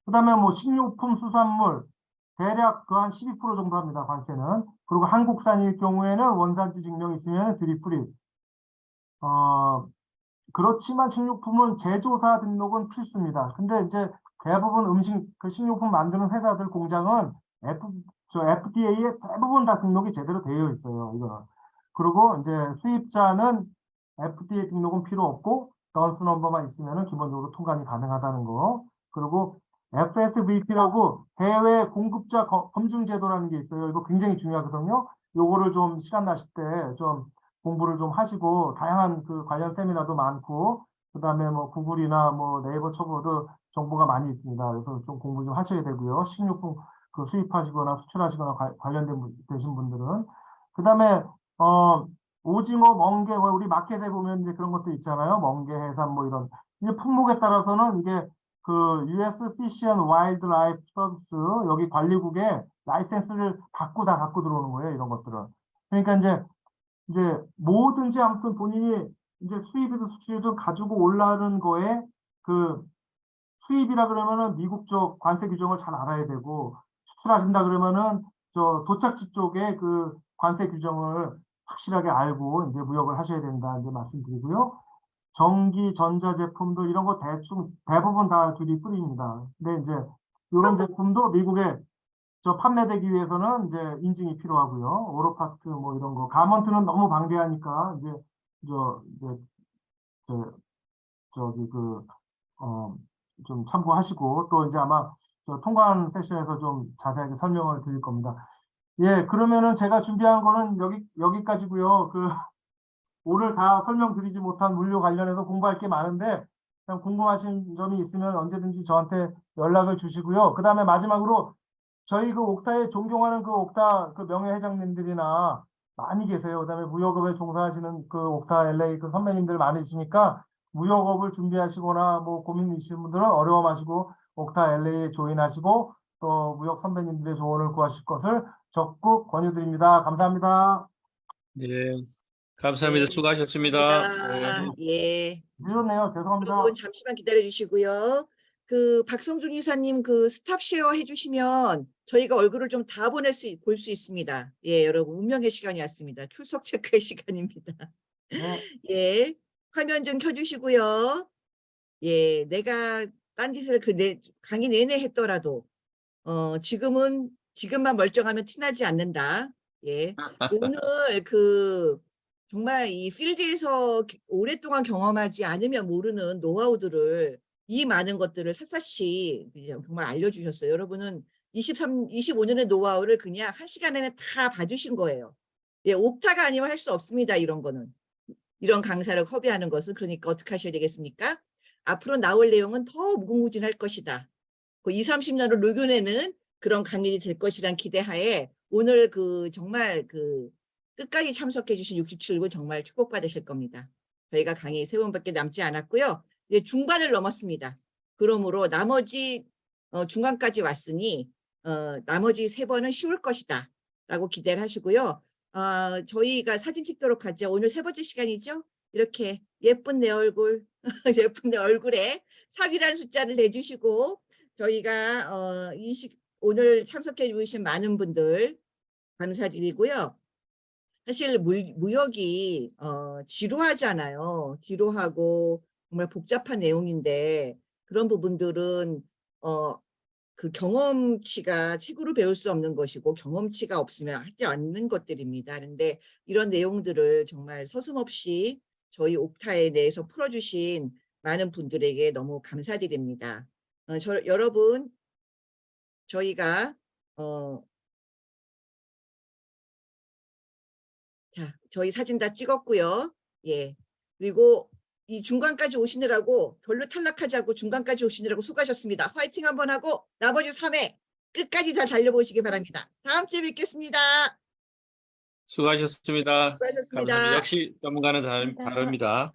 그 다음에 뭐 식료품, 수산물 대략 그 한 12% 정도 합니다, 관세는. 그리고 한국산일 경우에는 원산지 증명이 있으면 듀리프리. 그렇지만 식료품은 제조사 등록은 필수입니다. 근데 이제 대부분 그 식료품 만드는 회사들 공장은 FDA에 대부분 다 등록이 제대로 되어 있어요. 이거는. 그리고 이제 수입자는 FDA 등록은 필요 없고 던스 넘버만 있으면 기본적으로 통관이 가능하다는 거. 그리고 FSVP라고 해외 공급자 검증 제도라는 게 있어요. 이거 굉장히 중요하거든요. 요거를 좀 시간 나실 때 좀 공부를 좀 하시고 다양한 그 관련 세미나도 많고 그다음에 뭐 구글이나 뭐 네이버 쳐봐도 정보가 많이 있습니다. 그래서 좀 공부 좀 하셔야 되고요. 식료품 그 수입하시거나 수출하시거나 되신 분들은 그다음에 오징어, 멍게 우리 마켓에 보면 이제 그런 것도 있잖아요. 멍게, 해삼 뭐 이런 이제 품목에 따라서는 이게 그 US Fish and Wildlife Service 여기 관리국에 라이센스를 다 갖고 들어오는 거예요. 이런 것들은. 그러니까 이제 뭐든지 아무튼 본인이 이제 수입이든 수출이든 가지고 올라오는 거에 그 수입이라 그러면은 미국 쪽 관세 규정을 잘 알아야 되고 수출하신다 그러면은 저 도착지 쪽에 그 관세 규정을 확실하게 알고 이제 무역을 하셔야 된다 이제 말씀드리고요. 전기, 전자 제품들 이런 거 대부분 다 듀티 프리입니다. 근데 이제 이런 제품도 미국에 판매되기 위해서는 이제 인증이 필요하고요. 오로파트 뭐 이런 거. 가먼트는 너무 방대하니까 이제 저기 좀 참고하시고 또 이제 아마 통관 세션에서 좀 자세하게 설명을 드릴 겁니다. 예, 그러면은 제가 준비한 거는 여기까지고요. 오늘 다 설명드리지 못한 물류 관련해서 공부할 게 많은데 그냥 궁금하신 점이 있으면 언제든지 저한테 연락을 주시고요. 그다음에 마지막으로 저희 옥타에 존경하는 옥타 명예회장님들이나 많이 계세요. 그다음에 무역업에 종사하시는 옥타 LA 선배님들 많으시니까 무역업을 준비하시거나 뭐 고민 있으신 분들은 어려워 마시고 옥타 LA에 조인하시고 또 무역 선배님들의 조언을 구하실 것을 적극 권유드립니다. 감사합니다. 예, 감사합니다. 네, 수고하셨습니다. 감사합니다. 예. 늦었네요. 죄송합니다. 여러분 잠시만 기다려 주시고요. 박성준 이사님 스탑 쉐어 해주시면 저희가 얼굴을 좀 다 볼 수 있습니다. 예, 여러분 운명의 시간이 왔습니다. 출석 체크의 시간입니다. 네. 예, 화면 좀 켜주시고요. 예, 내가 딴짓을 강의 내내 했더라도 지금만 멀쩡하면 티나지 않는다. 예, 오늘 정말 이 필드에서 오랫동안 경험하지 않으면 모르는 노하우들을 이 많은 것들을 샅샅이 정말 알려주셨어요. 여러분은 25년의 노하우를 그냥 1시간 안에 다 봐주신 거예요. 예, 옥타가 아니면 할 수 없습니다. 이런 거는. 이런 강사를 섭외하는 것은. 그러니까 어떻게 하셔야 되겠습니까? 앞으로 나올 내용은 더 무궁무진할 것이다. 20, 30년을 녹여내는 그런 강연이 될 것이란 기대하에 오늘 정말 끝까지 참석해 주신 67분 정말 축복받으실 겁니다. 저희가 강의 3번밖에 남지 않았고요. 이제 중반을 넘었습니다. 그러므로 나머지 중간까지 왔으니 나머지 3번은 쉬울 것이다 라고 기대를 하시고요. 저희가 사진 찍도록 하죠. 오늘 3번째 시간이죠. 이렇게 예쁜 내 얼굴 예쁜 내 얼굴에 3이라는 숫자를 내주시고 저희가 오늘 참석해 주신 많은 분들 감사드리고요. 사실 무역이 지루하잖아요. 지루하고 정말 복잡한 내용인데 그런 부분들은 경험치가 책으로 배울 수 없는 것이고 경험치가 없으면 하지 않는 것들입니다. 그런데 이런 내용들을 정말 서슴없이 저희 옥타에 대해서 풀어주신 많은 분들에게 너무 감사드립니다. 여러분 저희가 자, 저희 사진 다 찍었고요. 예. 그리고 이 중간까지 오시느라고 별로 탈락하자고 중간까지 오시느라고 수고하셨습니다. 화이팅 한번 하고 나머지 3회 끝까지 잘 달려보시기 바랍니다. 다음 주에 뵙겠습니다. 수고하셨습니다. 수고하셨습니다. 감사합니다. 역시 전문가는 다릅니다.